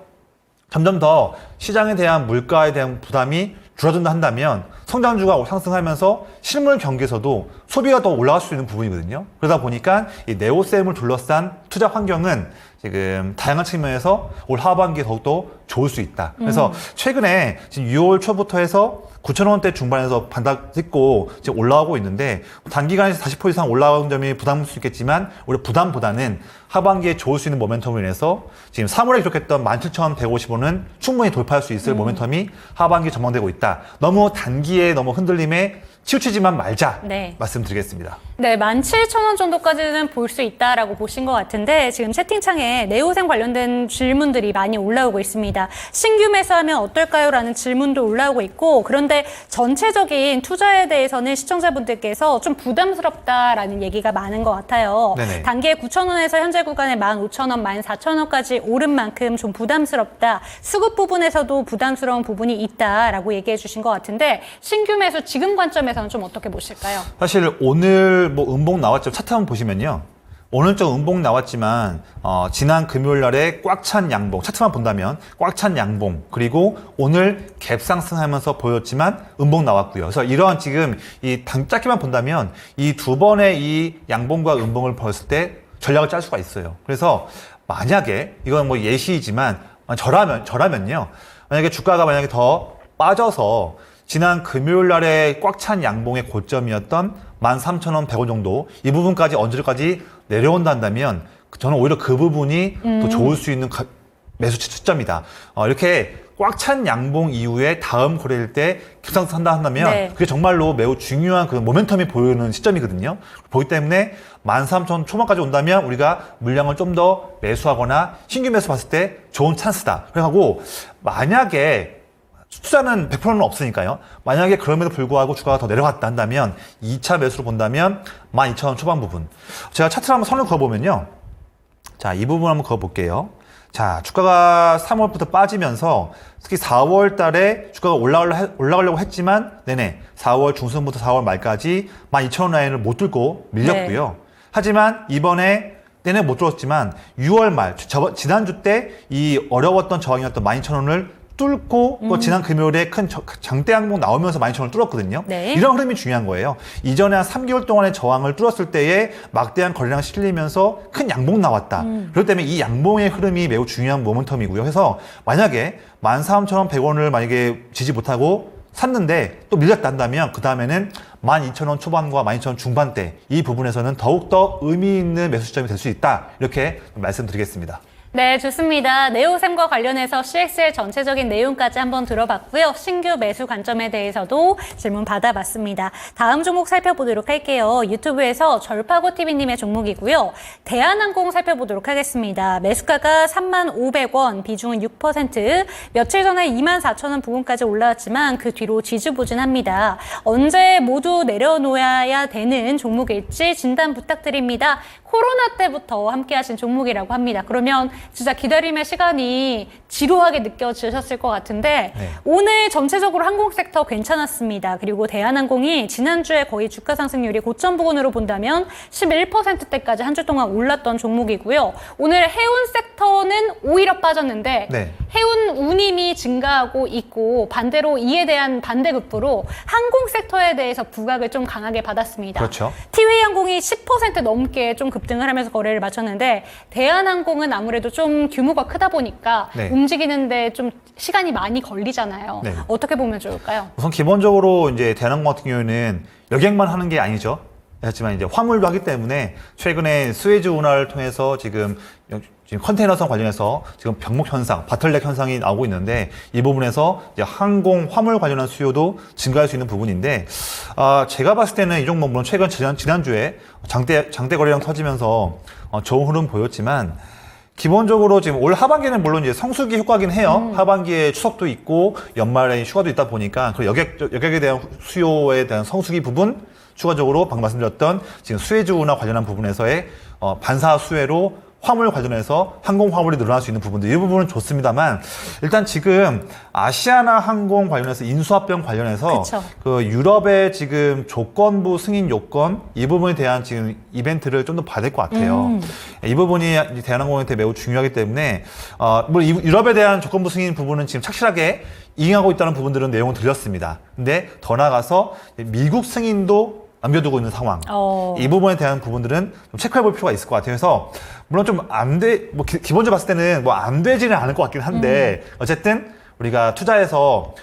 점점 더 시장에 대한 물가에 대한 부담이 줄어든다 한다면 성장주가 상승하면서 실물 경기에서도 소비가 더 올라갈 수 있는 부분이거든요. 그러다 보니까 이 네오셈을 둘러싼 투자 환경은 지금 다양한 측면에서 올 하반기에 더욱더 좋을 수 있다. 그래서 최근에 지금 6월 초부터 해서 9,000원대 중반에서 반등 찍고 지금 올라오고 있는데 단기간에서 40% 이상 올라온 점이 부담일 수 있겠지만 우리 부담보다는 하반기에 좋을 수 있는 모멘텀을 인해서 지금 3월에 기록했던 17,150원은 충분히 돌파할 수 있을 모멘텀이 하반기에 전망되고 있다. 너무 단기에 너무 흔들림에 치우치지만 말자 네. 말씀드리겠습니다. 네, 17,000원 정도까지는 볼 수 있다라고 보신 것 같은데 지금 채팅창에 네오셈 관련된 질문들이 많이 올라오고 있습니다. 신규 매수하면 어떨까요? 라는 질문도 올라오고 있고 그런데 전체적인 투자에 대해서는 시청자분들께서 좀 부담스럽다라는 얘기가 많은 것 같아요. 네네. 단기에 9,000원에서 현재 구간에 15,000원, 14,000원까지 오른 만큼 좀 부담스럽다. 수급 부분에서도 부담스러운 부분이 있다라고 얘기해 주신 것 같은데 신규 매수 지금 관점에서 측면에서는 좀 어떻게 보실까요? 사실 오늘 뭐 음봉 나왔죠. 차트 한번 보시면요. 오늘 좀 음봉 나왔지만 지난 금요일 날에 꽉 찬 양봉, 차트만 본다면 꽉 찬 양봉, 그리고 오늘 갭 상승하면서 보였지만 음봉 나왔고요. 그래서 이러한 지금 이 짧게만 본다면 이 두 번의 이 양봉과 음봉을 보였을 때 전략을 짤 수가 있어요. 그래서 만약에 이건 뭐 예시이지만 저라면요. 만약에 주가가 만약에 더 빠져서 지난 금요일 날에 꽉 찬 양봉의 고점이었던 13,000원, 100원 정도 이 부분까지 언제까지 내려온다면 저는 오히려 그 부분이 더 좋을 수 있는 매수 시점이다. 이렇게 꽉 찬 양봉 이후에 다음 거래일 때 급상승한다 한다면 네. 그게 정말로 매우 중요한 그 모멘텀이 보이는 시점이거든요. 보기 때문에 13,000원 초반까지 온다면 우리가 물량을 좀 더 매수하거나 신규 매수 봤을 때 좋은 찬스다. 그래가지고 만약에 투자는 100%는 없으니까요. 만약에 그럼에도 불구하고 주가가 더 내려갔다 한다면 2차 매수로 본다면 12,000원 초반 부분. 제가 차트를 한번 선을 그어보면요. 자, 이 부분 한번 그어볼게요. 자, 주가가 3월부터 빠지면서 특히 4월 달에 주가가 올라가려고 했지만 내내 4월 중순부터 4월 말까지 12,000원 라인을 못 뚫고 밀렸고요. 네. 하지만 이번에 내내 못 뚫었지만 6월 말, 지난주 때 이 어려웠던 저항이었던 12,000원을 뚫고 또 지난 금요일에 큰 장대 항목 나오면서 12,000원을 뚫었거든요. 네. 이런 흐름이 중요한 거예요. 이전에 한 3개월 동안의 저항을 뚫었을 때에 막대한 거래량 실리면서 큰 양봉 나왔다. 그렇기 때문에 이 양봉의 흐름이 매우 중요한 모멘텀이고요. 그래서 만약에 13,000원, 100원을 만약에 지지 못하고 샀는데 또 밀렸다 한다면 그 다음에는 12,000원 초반과 12,000원 중반대 이 부분에서는 더욱더 의미 있는 매수 시점이 될 수 있다. 이렇게 말씀드리겠습니다. 네, 좋습니다. 네오셈과 관련해서 CX의 전체적인 내용까지 한번 들어봤고요. 신규 매수 관점에 대해서도 질문 받아봤습니다. 다음 종목 살펴보도록 할게요. 유튜브에서 절파고TV님의 종목이고요. 대한항공 살펴보도록 하겠습니다. 매수가가 35,000원, 비중은 6%, 며칠 전에 24,000원 부근까지 올라왔지만 그 뒤로 지지부진합니다. 언제 모두 내려놓아야 되는 종목일지 진단 부탁드립니다. 코로나 때부터 함께 하신 종목이라고 합니다. 그러면 진짜 기다림의 시간이 지루하게 느껴지셨을 것 같은데 네. 오늘 전체적으로 항공 섹터 괜찮았습니다. 그리고 대한항공이 지난주에 거의 주가 상승률이 고점 부근으로 본다면 11%대까지 한 주 동안 올랐던 종목이고요. 오늘 해운 섹터는 오히려 빠졌는데 네. 해운 운임이 증가하고 있고 반대로 이에 대한 반대급부로 항공 섹터에 대해서 부각을 좀 강하게 받았습니다. 그렇죠. 티웨이항공이 10% 넘게 좀 급등을 하면서 거래를 마쳤는데 대한항공은 아무래도 좀 규모가 크다 보니까 네. 움직이는데 좀 시간이 많이 걸리잖아요. 네. 어떻게 보면 좋을까요? 우선 기본적으로 이제 대한항공 같은 경우에는 여객만 하는 게 아니죠. 하지만 이제 화물도 하기 때문에 최근에 스웨즈 운하를 통해서 지금 컨테이너선 관련해서 지금 병목 현상, 바틀렉 현상이 나오고 있는데 이 부분에서 이제 항공, 화물 관련한 수요도 증가할 수 있는 부분인데 제가 봤을 때는 이 종목 물론 최근 지난주에 장대 거래량 터지면서 좋은 흐름 보였지만 기본적으로 지금 올 하반기는 물론 이제 성수기 효과긴 해요. 하반기에 추석도 있고 연말에 휴가도 있다 보니까 그 여객에 대한 수요에 대한 성수기 부분 추가적으로 방금 말씀드렸던 지금 스웨즈 운하 관련한 부분에서의 반사 수혜로 화물 관련해서 항공 화물이 늘어날 수 있는 부분들 이 부분은 좋습니다만 일단 지금 아시아나 항공 관련해서 인수합병 관련해서 그쵸. 그 유럽의 지금 조건부 승인 요건 이 부분에 대한 지금 이벤트를 좀 더 봐야 될 것 같아요. 이 부분이 대한항공한테 매우 중요하기 때문에 물론 유럽에 대한 조건부 승인 부분은 지금 착실하게 이행하고 있다는 부분들은 내용은 들렸습니다. 근데 더 나아가서 미국 승인도 남겨두고 있는 상황. 이 부분에 대한 부분들은 좀 체크해 볼 필요가 있을 것 같아요. 그래서 물론 좀 기본적으로 봤을 때는 뭐 안 되지는 않을 것 같긴 한데 어쨌든 우리가 투자해서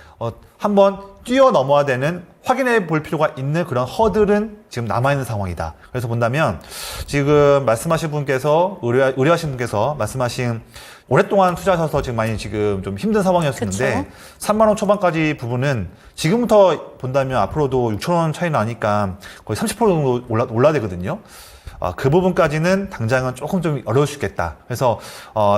한번 뛰어넘어야 되는 확인해 볼 필요가 있는 그런 허들은 지금 남아있는 상황이다. 그래서 본다면 지금 말씀하신 분께서 의뢰하신 분께서 말씀하신 오랫동안 투자하셔서 지금 많이 지금 좀 힘든 상황이었었는데 3만 원 초반까지 부분은 지금부터 본다면 앞으로도 6천 원 차이 나니까 거의 30% 정도 올라야 되거든요. 그 부분까지는 당장은 조금 좀 어려울 수 있겠다. 그래서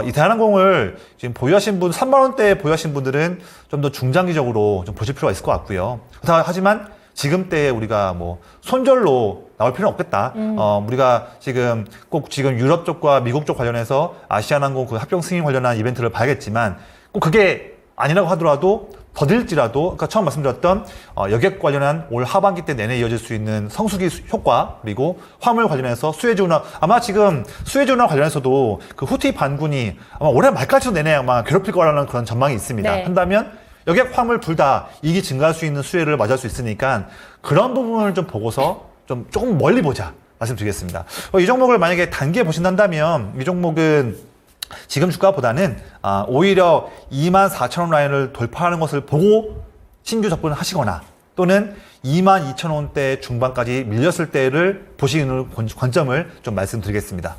이 대한항공을 지금 보유하신 분 3만 원대에 보유하신 분들은 좀 더 중장기적으로 좀 보실 필요가 있을 것 같고요. 하지만 지금 때에 우리가 뭐 손절로 나올 필요는 없겠다. 우리가 지금 꼭 지금 유럽 쪽과 미국 쪽 관련해서 아시아나항공 그 합병 승인 관련한 이벤트를 봐야겠지만 꼭 그게 아니라고 하더라도 더딜지라도 그러니까 처음 말씀드렸던 여객 관련한 올 하반기 때 내내 이어질 수 있는 성수기 효과 그리고 화물 관련해서 수에즈 운하 아마 지금 수에즈 운하 관련해서도 그 후티 반군이 아마 올해 말까지도 내내 아마 괴롭힐 거라는 그런 전망이 있습니다. 네. 한다면 여객 화물 둘 다 이익이 증가할 수 있는 수혜를 맞이할 수 있으니까 그런 부분을 좀 보고서 좀 조금 멀리 보자 말씀드리겠습니다. 이 종목을 만약에 단기에 보신다면 이 종목은 지금 주가보다는 오히려 24,000원 라인을 돌파하는 것을 보고 신규 접근을 하시거나 또는 22,000원대 중반까지 밀렸을 때를 보시는 관점을 좀 말씀드리겠습니다.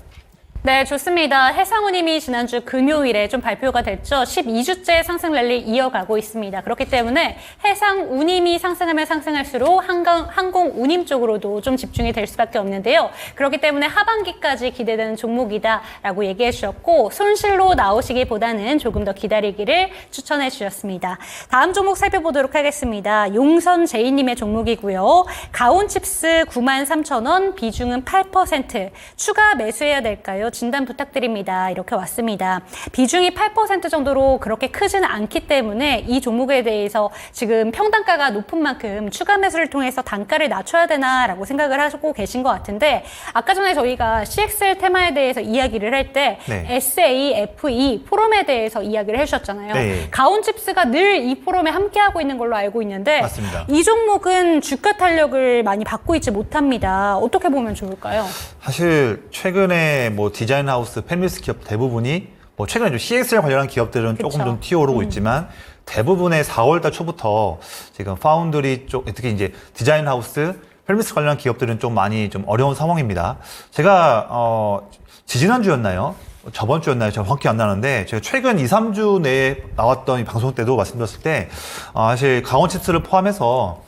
네, 좋습니다. 해상운임이 지난주 금요일에 좀 발표가 됐죠. 12주째 상승 랠리 이어가고 있습니다. 그렇기 때문에 해상운임이 상승하면 상승할수록 항공운임 쪽으로도 좀 집중이 될 수밖에 없는데요. 그렇기 때문에 하반기까지 기대되는 종목이다라고 얘기해 주셨고 손실로 나오시기보다는 조금 더 기다리기를 추천해 주셨습니다. 다음 종목 살펴보도록 하겠습니다. 용선제이님의 종목이고요. 가온칩스 93,000원, 비중은 8%. 추가 매수해야 될까요? 진단 부탁드립니다. 이렇게 왔습니다. 비중이 8% 정도로 그렇게 크지는 않기 때문에 이 종목에 대해서 지금 평단가가 높은 만큼 추가 매수를 통해서 단가를 낮춰야 되나라고 생각을 하고 계신 것 같은데 아까 전에 저희가 CXL 테마에 대해서 이야기를 할 때 네. SAFE 포럼에 대해서 이야기를 해주셨잖아요. 네. 가온칩스가 늘 이 포럼에 함께하고 있는 걸로 알고 있는데 맞습니다. 이 종목은 주가 탄력을 많이 받고 있지 못합니다. 어떻게 보면 좋을까요? 사실 최근에 뭐 디자인 하우스, 펜리스 기업 대부분이 뭐 최근에 좀 CXL 관련한 기업들은 그쵸. 조금 좀 튀어오르고 있지만 대부분의 4월달 초부터 지금 파운드리 쪽 특히 이제 디자인 하우스, 펜리스 관련한 기업들은 좀 많이 좀 어려운 상황입니다. 제가 지지난주였나요? 저번 주였나요? 제가 정확히 안 나는데 제가 최근 2, 3주 내에 나왔던 이 방송 때도 말씀드렸을 때 사실 강원칩스를 포함해서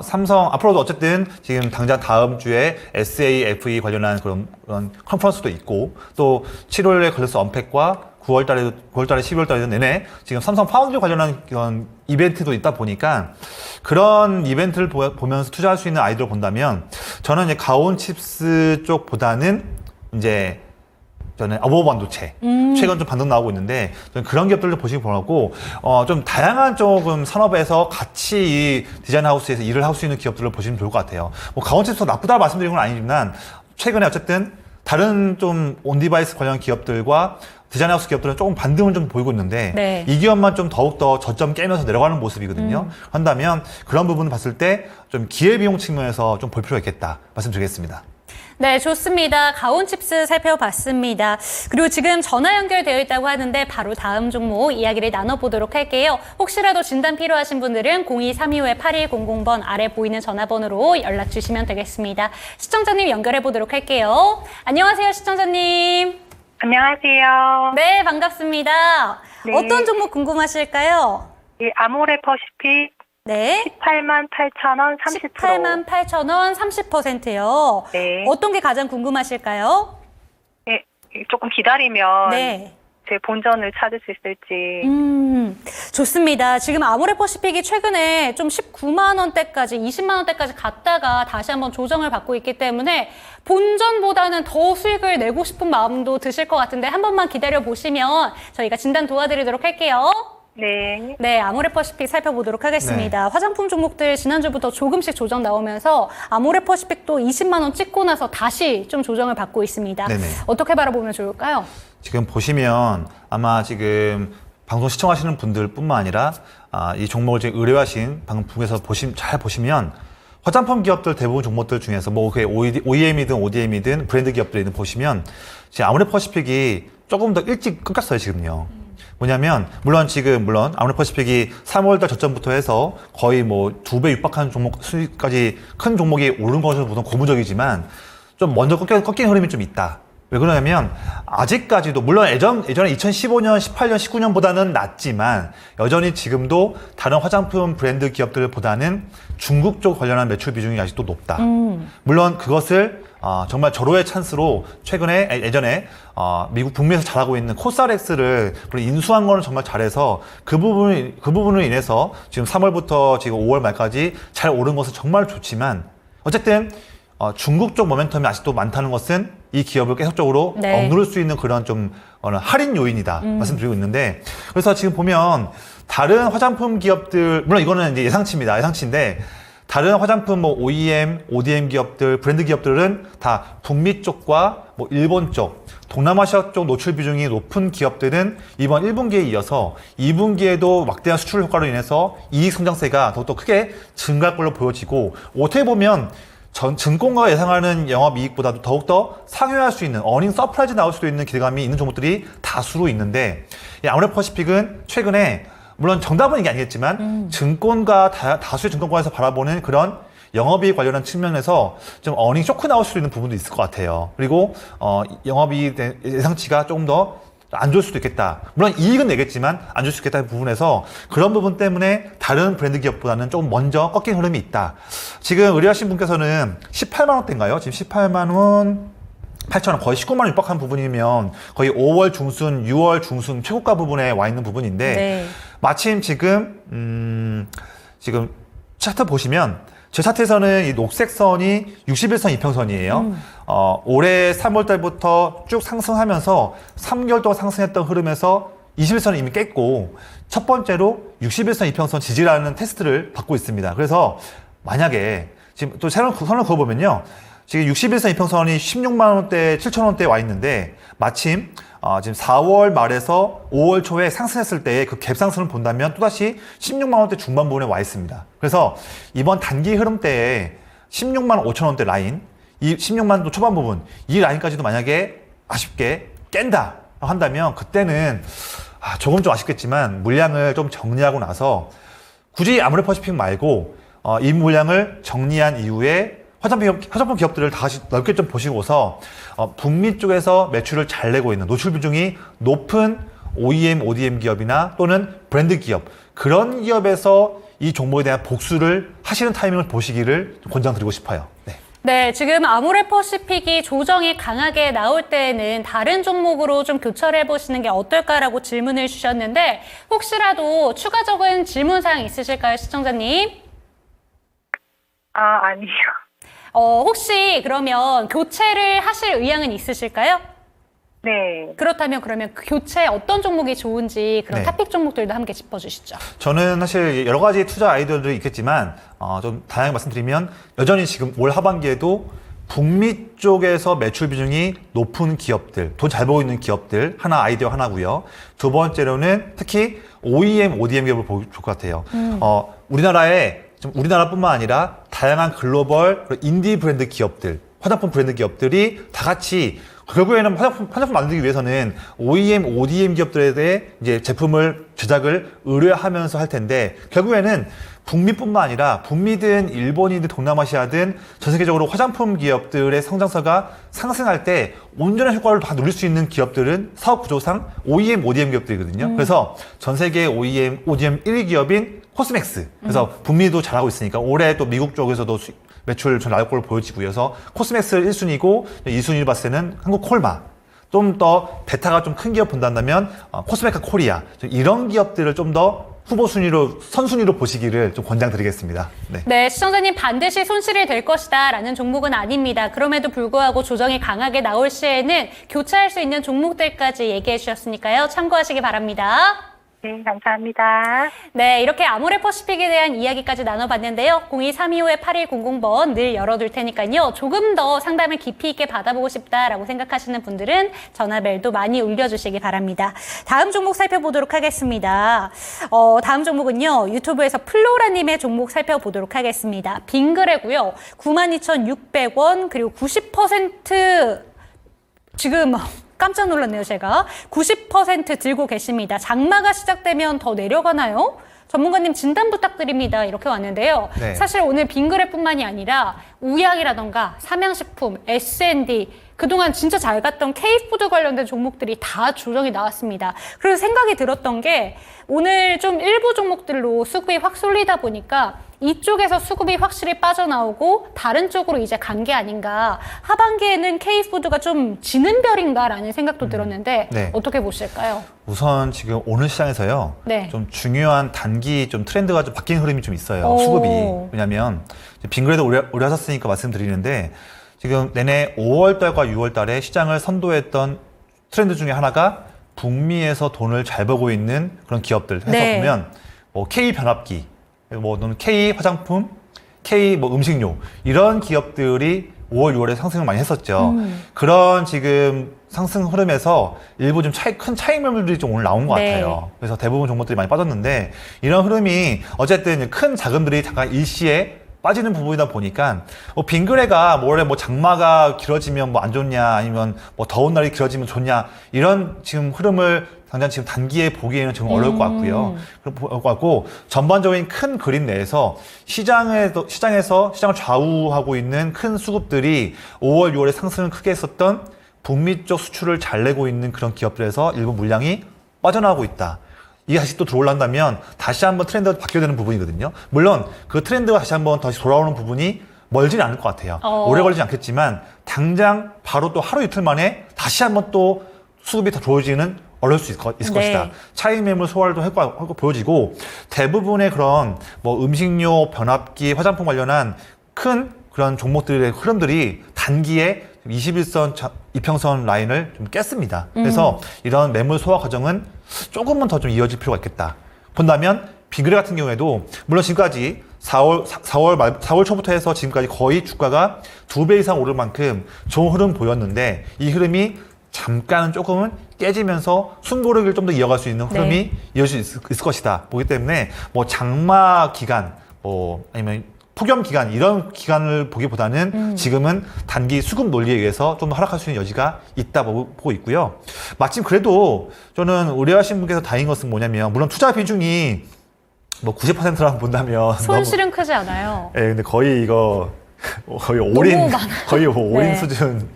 삼성 앞으로도 어쨌든 지금 당장 다음 주에 SAFE 관련한 그런 컨퍼런스도 있고 또 7월에 걸려서 언팩과 9월달에 12월달에 내내 지금 삼성 파운드리 관련한 그런 이벤트도 있다 보니까 그런 이벤트를 보면서 투자할 수 있는 아이디어를 본다면 저는 이제 가온칩스 쪽보다는 이제 저는 어버 반도체 최근 좀 반등 나오고 있는데 저는 그런 기업들도 보시기 바라고 좀 다양한 조금 산업에서 같이 이 디자인 하우스에서 일을 할 수 있는 기업들을 보시면 좋을 것 같아요. 뭐 가온칩스 나쁘다 말씀드린 건 아니지만 최근에 어쨌든 다른 좀 온디바이스 관련 기업들과 디자인 하우스 기업들은 조금 반등을 좀 보이고 있는데 네. 이 기업만 좀 더욱더 저점 깨면서 내려가는 모습이거든요. 한다면 그런 부분을 봤을 때 좀 기회비용 측면에서 좀 볼 필요가 있겠다 말씀드리겠습니다. 네, 좋습니다. 가온칩스 살펴봤습니다. 그리고 지금 전화 연결되어 있다고 하는데 바로 다음 종목 이야기를 나눠보도록 할게요. 혹시라도 진단 필요하신 분들은 02-325-8100번 아래 보이는 전화번호로 연락 주시면 되겠습니다. 시청자님 연결해보도록 할게요. 안녕하세요, 시청자님. 안녕하세요. 네, 반갑습니다. 네. 어떤 종목 궁금하실까요? 예, 아모레퍼시픽 네. 188,000원 30%. 188,000원 30%요. 네. 어떤 게 가장 궁금하실까요? 예, 조금 기다리면 네. 제 본전을 찾을 수 있을지. 좋습니다. 지금 아모레퍼시픽이 최근에 좀 19만 원대까지, 20만 원대까지 갔다가 다시 한번 조정을 받고 있기 때문에 본전보다는 더 수익을 내고 싶은 마음도 드실 것 같은데 한 번만 기다려 보시면 저희가 진단 도와드리도록 할게요. 네. 네, 아모레퍼시픽 살펴보도록 하겠습니다. 화장품 종목들 지난주부터 조금씩 조정 나오면서 아모레퍼시픽도 20만 원 찍고 나서 다시 좀 조정을 받고 있습니다. 네네. 어떻게 바라보면 좋을까요? 지금 보시면 아마 지금 방송 시청하시는 분들뿐만 아니라 이 종목을 지금 의뢰하신 방송에서 잘 보시면 화장품 기업들 대부분 종목들 중에서 뭐 그게 OEM이든 ODM이든 브랜드 기업들이든 보시면 지금 아모레퍼시픽이 조금 더 일찍 꺾였어요 지금요. 뭐냐면 물론 아모레퍼시픽이 3월달 저점부터 해서 거의 뭐 2배 육박하는 종목 수익까지 큰 종목이 오른 것은 우선 고무적이지만 좀 먼저 꺾인 흐름이 좀 있다. 왜 그러냐면 아직까지도 물론 예전에 2015년, 18년, 19년보다는 낮지만 여전히 지금도 다른 화장품 브랜드 기업들보다는 중국 쪽 관련한 매출 비중이 아직도 높다. 물론 그것을 정말 절호의 찬스로 예전에 미국 북미에서 잘하고 있는 코스알엑스를 인수한 거는 정말 잘해서 그 부분을 인해서 지금 3월부터 지금 5월 말까지 잘 오른 것은 정말 좋지만 어쨌든 중국 쪽 모멘텀이 아직도 많다는 것은 이 기업을 계속적으로 네. 억누를 수 있는 그런 좀 할인 요인이다 말씀드리고 있는데 그래서 지금 보면 다른 화장품 기업들, 물론 이거는 이제 예상치입니다. 예상치인데, 다른 화장품 뭐 OEM, ODM 기업들, 브랜드 기업들은 다 북미 쪽과 뭐 일본 쪽, 동남아시아 쪽 노출 비중이 높은 기업들은 이번 1분기에 이어서 2분기에도 막대한 수출 효과로 인해서 이익 성장세가 더욱더 크게 증가할 걸로 보여지고, 어떻게 보면 증권가가 예상하는 영업이익보다도 더욱더 상회할 수 있는 어닝 서프라이즈 나올 수도 있는 기대감이 있는 종목들이 다수로 있는데, 이 아모레퍼시픽은 최근에 물론 정답은 이게 아니겠지만 증권가 다수의 증권가에서 바라보는 그런 영업이익 관련한 측면에서 좀 어닝 쇼크 나올 수 있는 부분도 있을 것 같아요. 그리고 영업이익 예상치가 조금 더 안 좋을 수도 있겠다. 물론 이익은 내겠지만 안 줄 수 있겠다는 부분에서 그런 부분 때문에 다른 브랜드 기업보다는 조금 먼저 꺾인 흐름이 있다. 지금 의뢰하신 분께서는 18만 원대인가요? 지금 18만 원 8,000원, 거의 19만 원 육박한 부분이면 거의 5월 중순, 6월 중순 최고가 부분에 와 있는 부분인데, 네. 마침 지금 차트 보시면 제 차트에서는 이 녹색 선이 61선 이평선이에요. 올해 3월 달부터 쭉 상승하면서 3개월 동안 상승했던 흐름에서 21선을 이미 깼고, 첫 번째로 61선 이평선 지지라는 테스트를 받고 있습니다. 그래서 만약에 지금 또 새로운 선을 그어보면요, 지금 61선 이평선이 16만 원대, 7천 원대에 와 있는데, 마침 지금 4월 말에서 5월 초에 상승했을 때의 그 갭상승을 본다면 또다시 16만 원대 중반 부분에 와 있습니다. 그래서 이번 단기 흐름 때에 16만 5천 원대 라인, 이 16만 원 초반 부분, 이 라인까지도 만약에 아쉽게 깬다 한다면, 그때는 조금 좀 아쉽겠지만 물량을 좀 정리하고 나서 굳이 아모레퍼시픽 말고 이 물량을 정리한 이후에 화장품 기업들을 다시 넓게 좀 보시고서 북미 쪽에서 매출을 잘 내고 있는 노출 비중이 높은 OEM, ODM 기업이나 또는 브랜드 기업, 그런 기업에서 이 종목에 대한 복수를 하시는 타이밍을 보시기를 권장드리고 싶어요. 네. 네, 지금 아모레퍼시픽이 조정이 강하게 나올 때에는 다른 종목으로 좀 교차를 해보시는 게 어떨까라고 질문을 주셨는데, 혹시라도 추가적인 질문사항 있으실까요, 시청자님? 아니요. 혹시 그러면 교체를 하실 의향은 있으실까요? 네. 그렇다면 그러면 그 교체 어떤 종목이 좋은지 그런 네. 탑픽 종목들도 함께 짚어주시죠. 저는 사실 여러 가지 투자 아이디어들이 있겠지만 좀 다양하게 말씀드리면, 여전히 지금 올 하반기에도 북미 쪽에서 매출 비중이 높은 기업들, 돈 잘 벌고 있는 기업들 하나, 아이디어 하나고요. 두 번째로는 특히 OEM, ODM 기업을 보기 좋을 것 같아요. 우리나라뿐만 아니라 다양한 글로벌 인디 브랜드 기업들, 화장품 브랜드 기업들이 다 같이 결국에는 화장품 만들기 위해서는 OEM, ODM 기업들에 대해 이제 제품을 제작을 의뢰하면서 할 텐데, 결국에는 북미뿐만 아니라 북미든 일본이든 동남아시아든 전 세계적으로 화장품 기업들의 성장세가 상승할 때 온전한 효과를 다 누릴 수 있는 기업들은 사업 구조상 OEM, ODM 기업들이거든요. 그래서 전 세계 OEM, ODM 1위 기업인 코스맥스. 그래서 북미도 잘하고 있으니까 올해 또 미국 쪽에서도 매출 전 나올 걸로 보여지고요. 그래서 코스맥스 1순위고 2순위를 봤을 때는 한국 콜마. 좀 더 베타가 좀 큰 기업 본다면 코스메카 코리아. 이런 기업들을 좀 더 후보 순위로, 선순위로 보시기를 좀 권장드리겠습니다. 네. 네, 시청자님 반드시 손실이 될 것이다 라는 종목은 아닙니다. 그럼에도 불구하고 조정이 강하게 나올 시에는 교체할 수 있는 종목들까지 얘기해 주셨으니까요. 참고하시기 바랍니다. 네, 감사합니다. 네, 이렇게 아모레퍼시픽에 대한 이야기까지 나눠봤는데요. 02325-8100번 늘 열어둘 테니까요. 조금 더 상담을 깊이 있게 받아보고 싶다라고 생각하시는 분들은 전화벨도 많이 울려주시기 바랍니다. 다음 종목 살펴보도록 하겠습니다. 다음 종목은요. 유튜브에서 플로라님의 종목 살펴보도록 하겠습니다. 빙그레고요. 92,600원 그리고 90% 지금 깜짝 놀랐네요, 제가. 90% 들고 계십니다. 장마가 시작되면 더 내려가나요? 전문가님 진단 부탁드립니다. 이렇게 왔는데요. 네. 사실 오늘 빙그레뿐만이 아니라 우약이라던가 삼양식품, S&D, 그동안 진짜 잘 갔던 K푸드 관련된 종목들이 다 조정이 나왔습니다. 그래서 생각이 들었던 게 오늘 좀 일부 종목들로 수급이 확 쏠리다 보니까 이쪽에서 수급이 확실히 빠져나오고 다른 쪽으로 이제 간 게 아닌가. 하반기에는 K푸드가 좀 지는 별인가라는 생각도 들었는데 네. 어떻게 보실까요? 우선 지금 오늘 시장에서요. 네. 좀 중요한 단기 좀 트렌드가 좀 바뀐 흐름이 좀 있어요. 수급이. 왜냐하면 빙그레도 오래 하셨으니까 말씀드리는데, 지금 내내 5월 달과 6월 달에 시장을 선도했던 트렌드 중에 하나가 북미에서 돈을 잘 벌고 있는 그런 기업들 해서 네. 보면 뭐 K 변압기, 뭐 또는 K 화장품, K 뭐 음식료 이런 기업들이 5월, 6월에 상승을 많이 했었죠. 그런 지금 상승 흐름에서 일부 좀 큰 차익 매물들이 좀 오늘 나온 것 네. 같아요. 그래서 대부분 종목들이 많이 빠졌는데 이런 흐름이 어쨌든 큰 자금들이 잠깐 일시에 빠지는 부분이다 보니까 뭐 빙그레가 뭐 원래 뭐 장마가 길어지면 뭐 안 좋냐 아니면 뭐 더운 날이 길어지면 좋냐 이런 지금 흐름을 당장 지금 단기에 보기에는 좀 어려울 것 같고요. 어려울 것 같고 전반적인 큰 그림 내에서 시장에서 시장을 좌우하고 있는 큰 수급들이 5월, 6월에 상승을 크게 했었던 북미 쪽 수출을 잘 내고 있는 그런 기업들에서 일부 물량이 빠져나오고 있다. 이게 다시 또 들어올란다면 다시 한번 트렌드가 바뀌어야 되는 부분이거든요. 물론 그 트렌드가 다시 한번 다시 돌아오는 부분이 멀지는 않을 것 같아요. 오래 걸리지 않겠지만 당장 바로 또 하루 이틀 만에 다시 한번 또 수급이 더 좋아지는 어려울 수 있을 네. 것이다. 차익 매물 소화도 하고 보여지고 대부분의 그런 뭐 음식료, 변압기, 화장품 관련한 큰 그런 종목들의 흐름들이 단기에 21선 이평선 라인을 좀 깼습니다. 그래서 이런 매물 소화 과정은 조금만 더 좀 이어질 필요가 있겠다. 본다면 빙그레 같은 경우에도 물론 지금까지 4월 초부터 해서 지금까지 거의 주가가 2배 이상 오를 만큼 좋은 흐름 보였는데 이 흐름이 잠깐은 조금은 깨지면서 숨고르기를 좀 더 이어갈 수 있는 흐름이 네. 이어질 수 있을 것이다. 보기 때문에 뭐 장마 기간 뭐 아니면 폭염 기간 이런 기간을 보기보다는 지금은 단기 수급 논리에 의해서 좀 하락할 수 있는 여지가 있다 보고 있고요. 마침 그래도 저는 의뢰하신 분께서 다행인 것은 뭐냐면 물론 투자 비중이 뭐 90%라고 본다면 손실은 크지 않아요. 예, 근데 거의 이거 거의 올인 많아요. 거의 올인 네. 수준인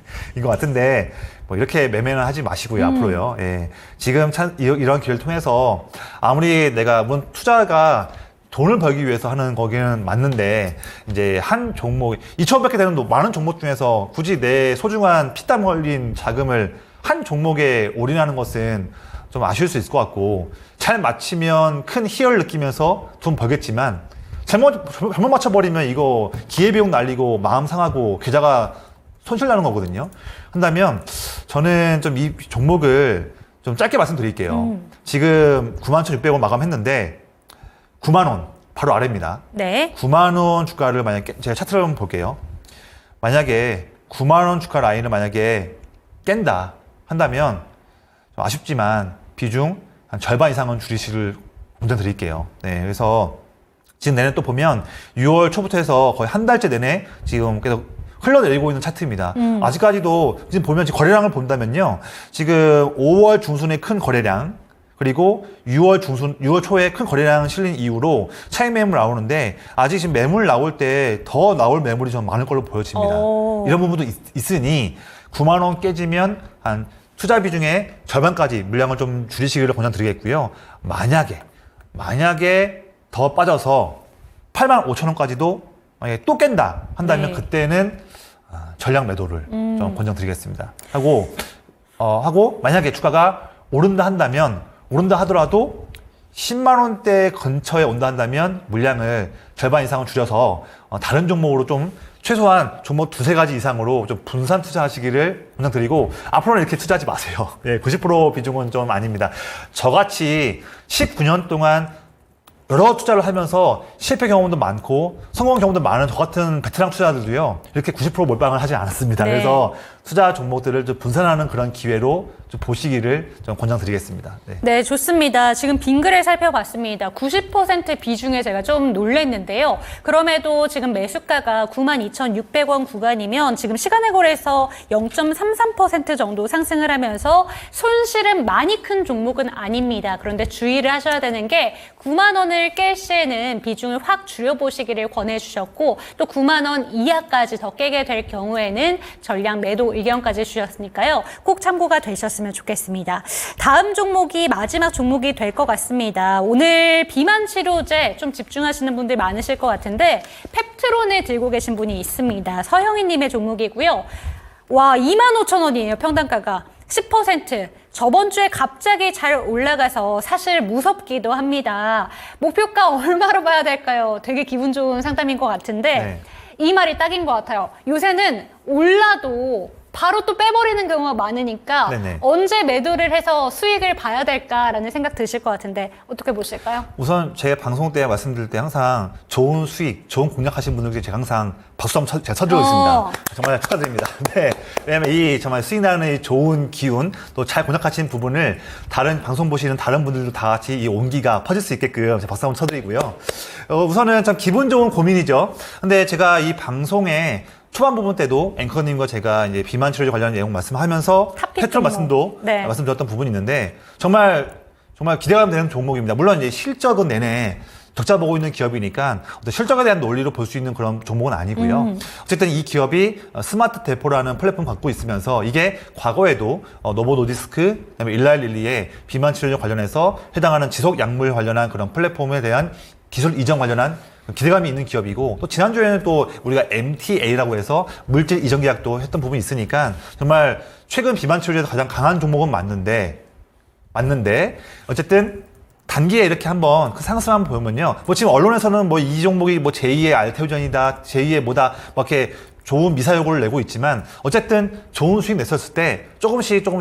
것 같은데 뭐 이렇게 매매는 하지 마시고요 앞으로요. 예. 지금 이런 기회를 통해서 아무리 내가 물론 투자가 돈을 벌기 위해서 하는 거기는 맞는데 이제 한 종목 2,500개 되는 많은 종목 중에서 굳이 내 소중한 피땀 흘린 자금을 한 종목에 올인하는 것은 좀 아쉬울 수 있을 것 같고 잘 맞히면 큰 희열 느끼면서 돈 벌겠지만 잘못 맞춰버리면 이거 기회비용 날리고 마음 상하고 계좌가 손실 나는 거거든요. 한다면 저는 좀 이 종목을 좀 짧게 말씀드릴게요. 지금 91,600원 마감했는데 9만 원 바로 아래입니다. 네. 9만 원 주가를 만약에 제가 차트를 한번 볼게요. 만약에 9만 원 주가 라인을 만약에 깬다 한다면 좀 아쉽지만 비중 한 절반 이상은 줄이시길 권장드릴게요. 네, 그래서 지금 내내 또 보면 6월 초부터 해서 거의 한 달째 내내 지금 계속 흘러내리고 있는 차트입니다. 아직까지도 지금 보면 지금 거래량을 본다면요. 지금 5월 중순에 큰 거래량 그리고 6월 초에 큰 거래량 실린 이후로 차익 매물 나오는데 아직 지금 매물 나올 때 더 나올 매물이 좀 많을 걸로 보여집니다. 이런 부분도 있으니 9만 원 깨지면 한 투자 비중의 절반까지 물량을 좀 줄이시기를 권장드리겠고요. 만약에 더 빠져서 8만 5천 원까지도 만약에 또 깬다 한다면 네. 그때는 전량 매도를 좀 권장드리겠습니다. 하고 만약에 주가가 오른다 하더라도 10만 원대 근처에 온다 한다면 물량을 절반 이상을 줄여서 다른 종목으로 좀 최소한 종목 두세 가지 이상으로 좀 분산 투자하시기를 권장드리고 앞으로는 이렇게 투자하지 마세요. 예, 90% 비중은 좀 아닙니다. 저같이 19년 동안 여러 투자를 하면서 실패 경험도 많고 성공 경험도 많은 저 같은 베테랑 투자자들도요 이렇게 90% 몰빵을 하지 않았습니다. 네. 그래서 투자 종목들을 좀 분산하는 그런 기회로 좀 보시기를 좀 권장드리겠습니다. 네. 네, 좋습니다. 지금 빙그레 살펴봤습니다. 90% 비중에 제가 좀 놀랐는데요. 그럼에도 지금 매수가가 92,600원 구간이면 지금 시간의 거래에서 0.33% 정도 상승을 하면서 손실은 많이 큰 종목은 아닙니다. 그런데 주의를 하셔야 되는 게 9만 원을 깰 시에는 비중을 확 줄여보시기를 권해주셨고 또 9만 원 이하까지 더 깨게 될 경우에는 전량 매도 의견까지 주셨으니까요. 꼭 참고가 되셨으면 좋겠습니다. 다음 종목이 마지막 종목이 될 것 같습니다. 오늘 비만 치료제 좀 집중하시는 분들 많으실 것 같은데 펩트론을 들고 계신 분이 있습니다. 서영희 님의 종목이고요. 와, 25,000원이에요. 평단가가. 10%. 저번 주에 갑자기 잘 올라가서 사실 무섭기도 합니다. 목표가 얼마로 봐야 될까요? 되게 기분 좋은 상담인 것 같은데 네. 이 말이 딱인 것 같아요. 요새는 올라도 바로 또 빼버리는 경우가 많으니까 네네. 언제 매도를 해서 수익을 봐야 될까라는 생각 드실 것 같은데 어떻게 보실까요? 우선 제 방송 때 말씀드릴 때 항상 좋은 수익, 좋은 공략하신 분들께 제가 항상 박수 한번 제가 쳐드리고 있습니다. 정말 축하드립니다. 네. 왜냐면 이 정말 수익 나는 이 좋은 기운, 또 잘 공략하신 부분을 다른 방송 보시는 다른 분들도 다 같이 이 온기가 퍼질 수 있게끔 제가 박수 한번 쳐드리고요. 우선은 참 기분 좋은 고민이죠. 근데 제가 이 방송에 초반 부분 때도 앵커님과 제가 이제 비만 치료제 관련 내용 말씀하면서 탑픽 페트롤 종목. 말씀도 네. 말씀드렸던 부분이 있는데 정말 기대감 되는 종목입니다. 물론 이제 실적은 내내 적자 보고 있는 기업이니까 어떤 실적에 대한 논리로 볼 수 있는 그런 종목은 아니고요. 어쨌든 이 기업이 스마트 대포라는 플랫폼 갖고 있으면서 이게 과거에도 노보 노디스크, 그다음에 일라일릴리의 비만 치료제 관련해서 해당하는 지속 약물 관련한 그런 플랫폼에 대한 기술 이전 관련한 기대감이 있는 기업이고, 또 지난주에는 또 우리가 MTA라고 해서 물질 이전 계약도 했던 부분이 있으니까 정말 최근 비만 치료제에서 가장 강한 종목은 맞는데 어쨌든 단기에 이렇게 한번 그 상승만 보면요. 뭐 지금 언론에서는 뭐 이 종목이 뭐 제2의 알테오전이다, 제2의 뭐다, 막 이렇게 좋은 미사여구를 내고 있지만 어쨌든 좋은 수익 냈었을 때 조금씩 좀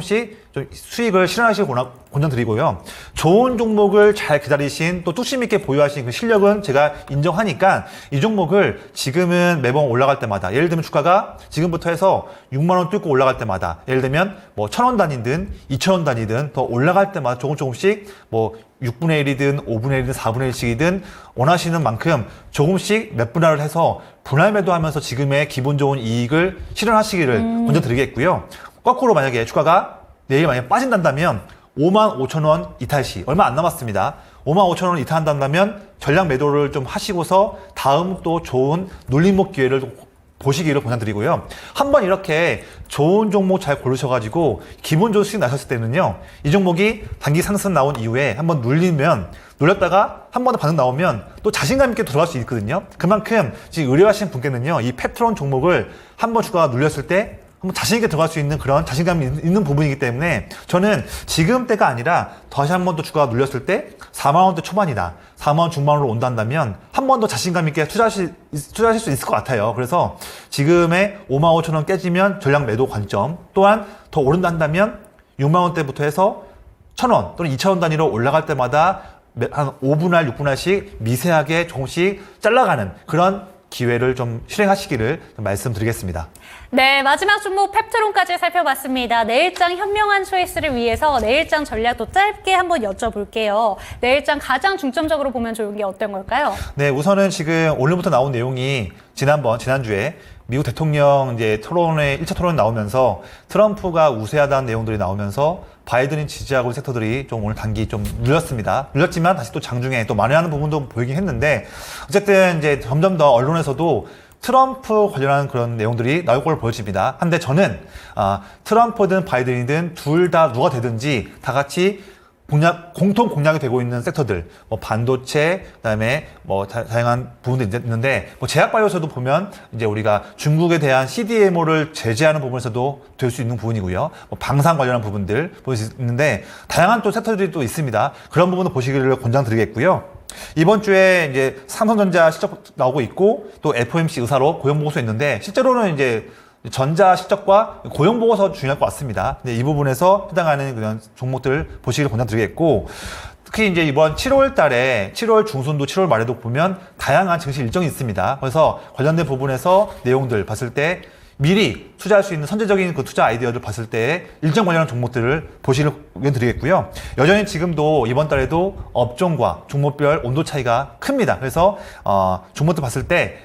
수익을 실현하시길 권장드리고요. 좋은 종목을 잘 기다리신 또 뚝심 있게 보유하신 그 실력은 제가 인정하니까 이 종목을 지금은 매번 올라갈 때마다, 예를 들면 주가가 지금부터 해서 6만 원 뚫고 올라갈 때마다, 예를 들면 뭐 1,000원 단위든 2,000원 단위든 더 올라갈 때마다 조금씩 뭐 6분의 1이든 5분의 1이든 4분의 1씩이든 원하시는 만큼 조금씩 몇 분할을 해서 분할 매도하면서 지금의 기분 좋은 이익을 실현하시기를 권장드리겠고요. 거꾸로 만약에 주가가 내일 만약에 빠진다면 55,000원 이탈 시 얼마 안 남았습니다. 55,000원 이탈한다면 전량 매도를 좀 하시고서 다음 또 좋은 눌림목 기회를 보시기를 권장드리고요. 한번 이렇게 좋은 종목 잘 고르셔가지고 기분 좋은 수익 나셨을 때는요, 이 종목이 단기 상승 나온 이후에 한번 눌렸다가 한 번 더 반응 나오면 또 자신감 있게 들어갈 수 있거든요. 그만큼 지금 의뢰하신 분께는요, 이 페트론 종목을 한번 주가가 눌렸을 때 한번 자신있게 들어갈 수 있는 그런 자신감이 있는 부분이기 때문에 저는 지금 때가 아니라 다시 한 번 더 주가가 눌렸을 때 4만원대 초반이다, 4만원 중반으로 온다면 한 번 더 자신감 있게 투자하실 수 있을 것 같아요. 그래서 지금의 55,000원 깨지면 전량 매도 관점, 또한 더 오른다 한다면 6만원대부터 해서 1,000원 또는 2,000원 단위로 올라갈 때마다 한 5분할, 6분할씩 미세하게 조금씩 잘라가는 그런 기회를 좀 실행하시기를 말씀드리겠습니다. 네, 마지막 종목 펩트론까지 살펴봤습니다. 내일장 현명한 초이스를 위해서 내일장 전략도 짧게 한번 여쭤볼게요. 내일장 가장 중점적으로 보면 좋은 게 어떤 걸까요? 네, 우선은 지금 오늘부터 나온 내용이 지난주에 미국 대통령 이제 1차 토론에 나오면서 트럼프가 우세하다는 내용들이 나오면서 바이든이 지지하고 있는 섹터들이 좀 오늘 단기 좀 눌렸지만 다시 또 장중에 또 만회하는 부분도 보이긴 했는데, 어쨌든 이제 점점 더 언론에서도 트럼프 관련한 그런 내용들이 나올 걸로 보여집니다. 한데 저는 트럼프든 바이든이든 둘 다 누가 되든지 다 같이 공통 공략이 되고 있는 섹터들, 뭐 반도체, 그다음에 뭐 다양한 부분도 있는데, 뭐 제약바이오에서도 보면 이제 우리가 중국에 대한 CDMO를 제재하는 부분에서도 될 수 있는 부분이고요. 뭐 방산 관련한 부분들 볼 수 있는데 다양한 또 섹터들이 또 있습니다. 그런 부분도 보시기를 권장드리겠고요. 이번 주에 이제 삼성전자 실적 나오고 있고, 또 FOMC 의사로 고용보고서 있는데, 실제로는 이제 전자 실적과 고용보고서 중요할 것 같습니다. 근데 이 부분에서 해당하는 그런 종목들 보시기를 권장드리겠고, 특히 이제 이번 7월 달에 7월 중순도 7월 말에도 보면 다양한 증시 일정이 있습니다. 그래서 관련된 부분에서 내용들 봤을 때 미리 투자할 수 있는 선제적인 그 투자 아이디어를 봤을 때 일정 관련한 종목들을 보시기를 권장드리겠고요. 여전히 지금도 이번 달에도 업종과 종목별 온도 차이가 큽니다. 그래서 종목들 봤을 때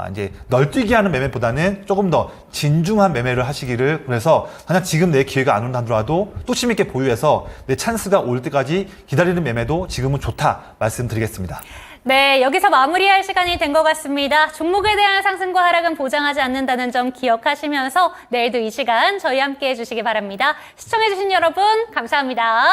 이제 널뛰기 하는 매매보다는 조금 더 진중한 매매를 하시기를, 그래서 그냥 지금 내 기회가 안 온다 하더라도 뚝심 있게 보유해서 내 찬스가 올 때까지 기다리는 매매도 지금은 좋다 말씀드리겠습니다. 네, 여기서 마무리할 시간이 된 것 같습니다. 종목에 대한 상승과 하락은 보장하지 않는다는 점 기억하시면서 내일도 이 시간 저희 함께 해주시기 바랍니다. 시청해주신 여러분 감사합니다.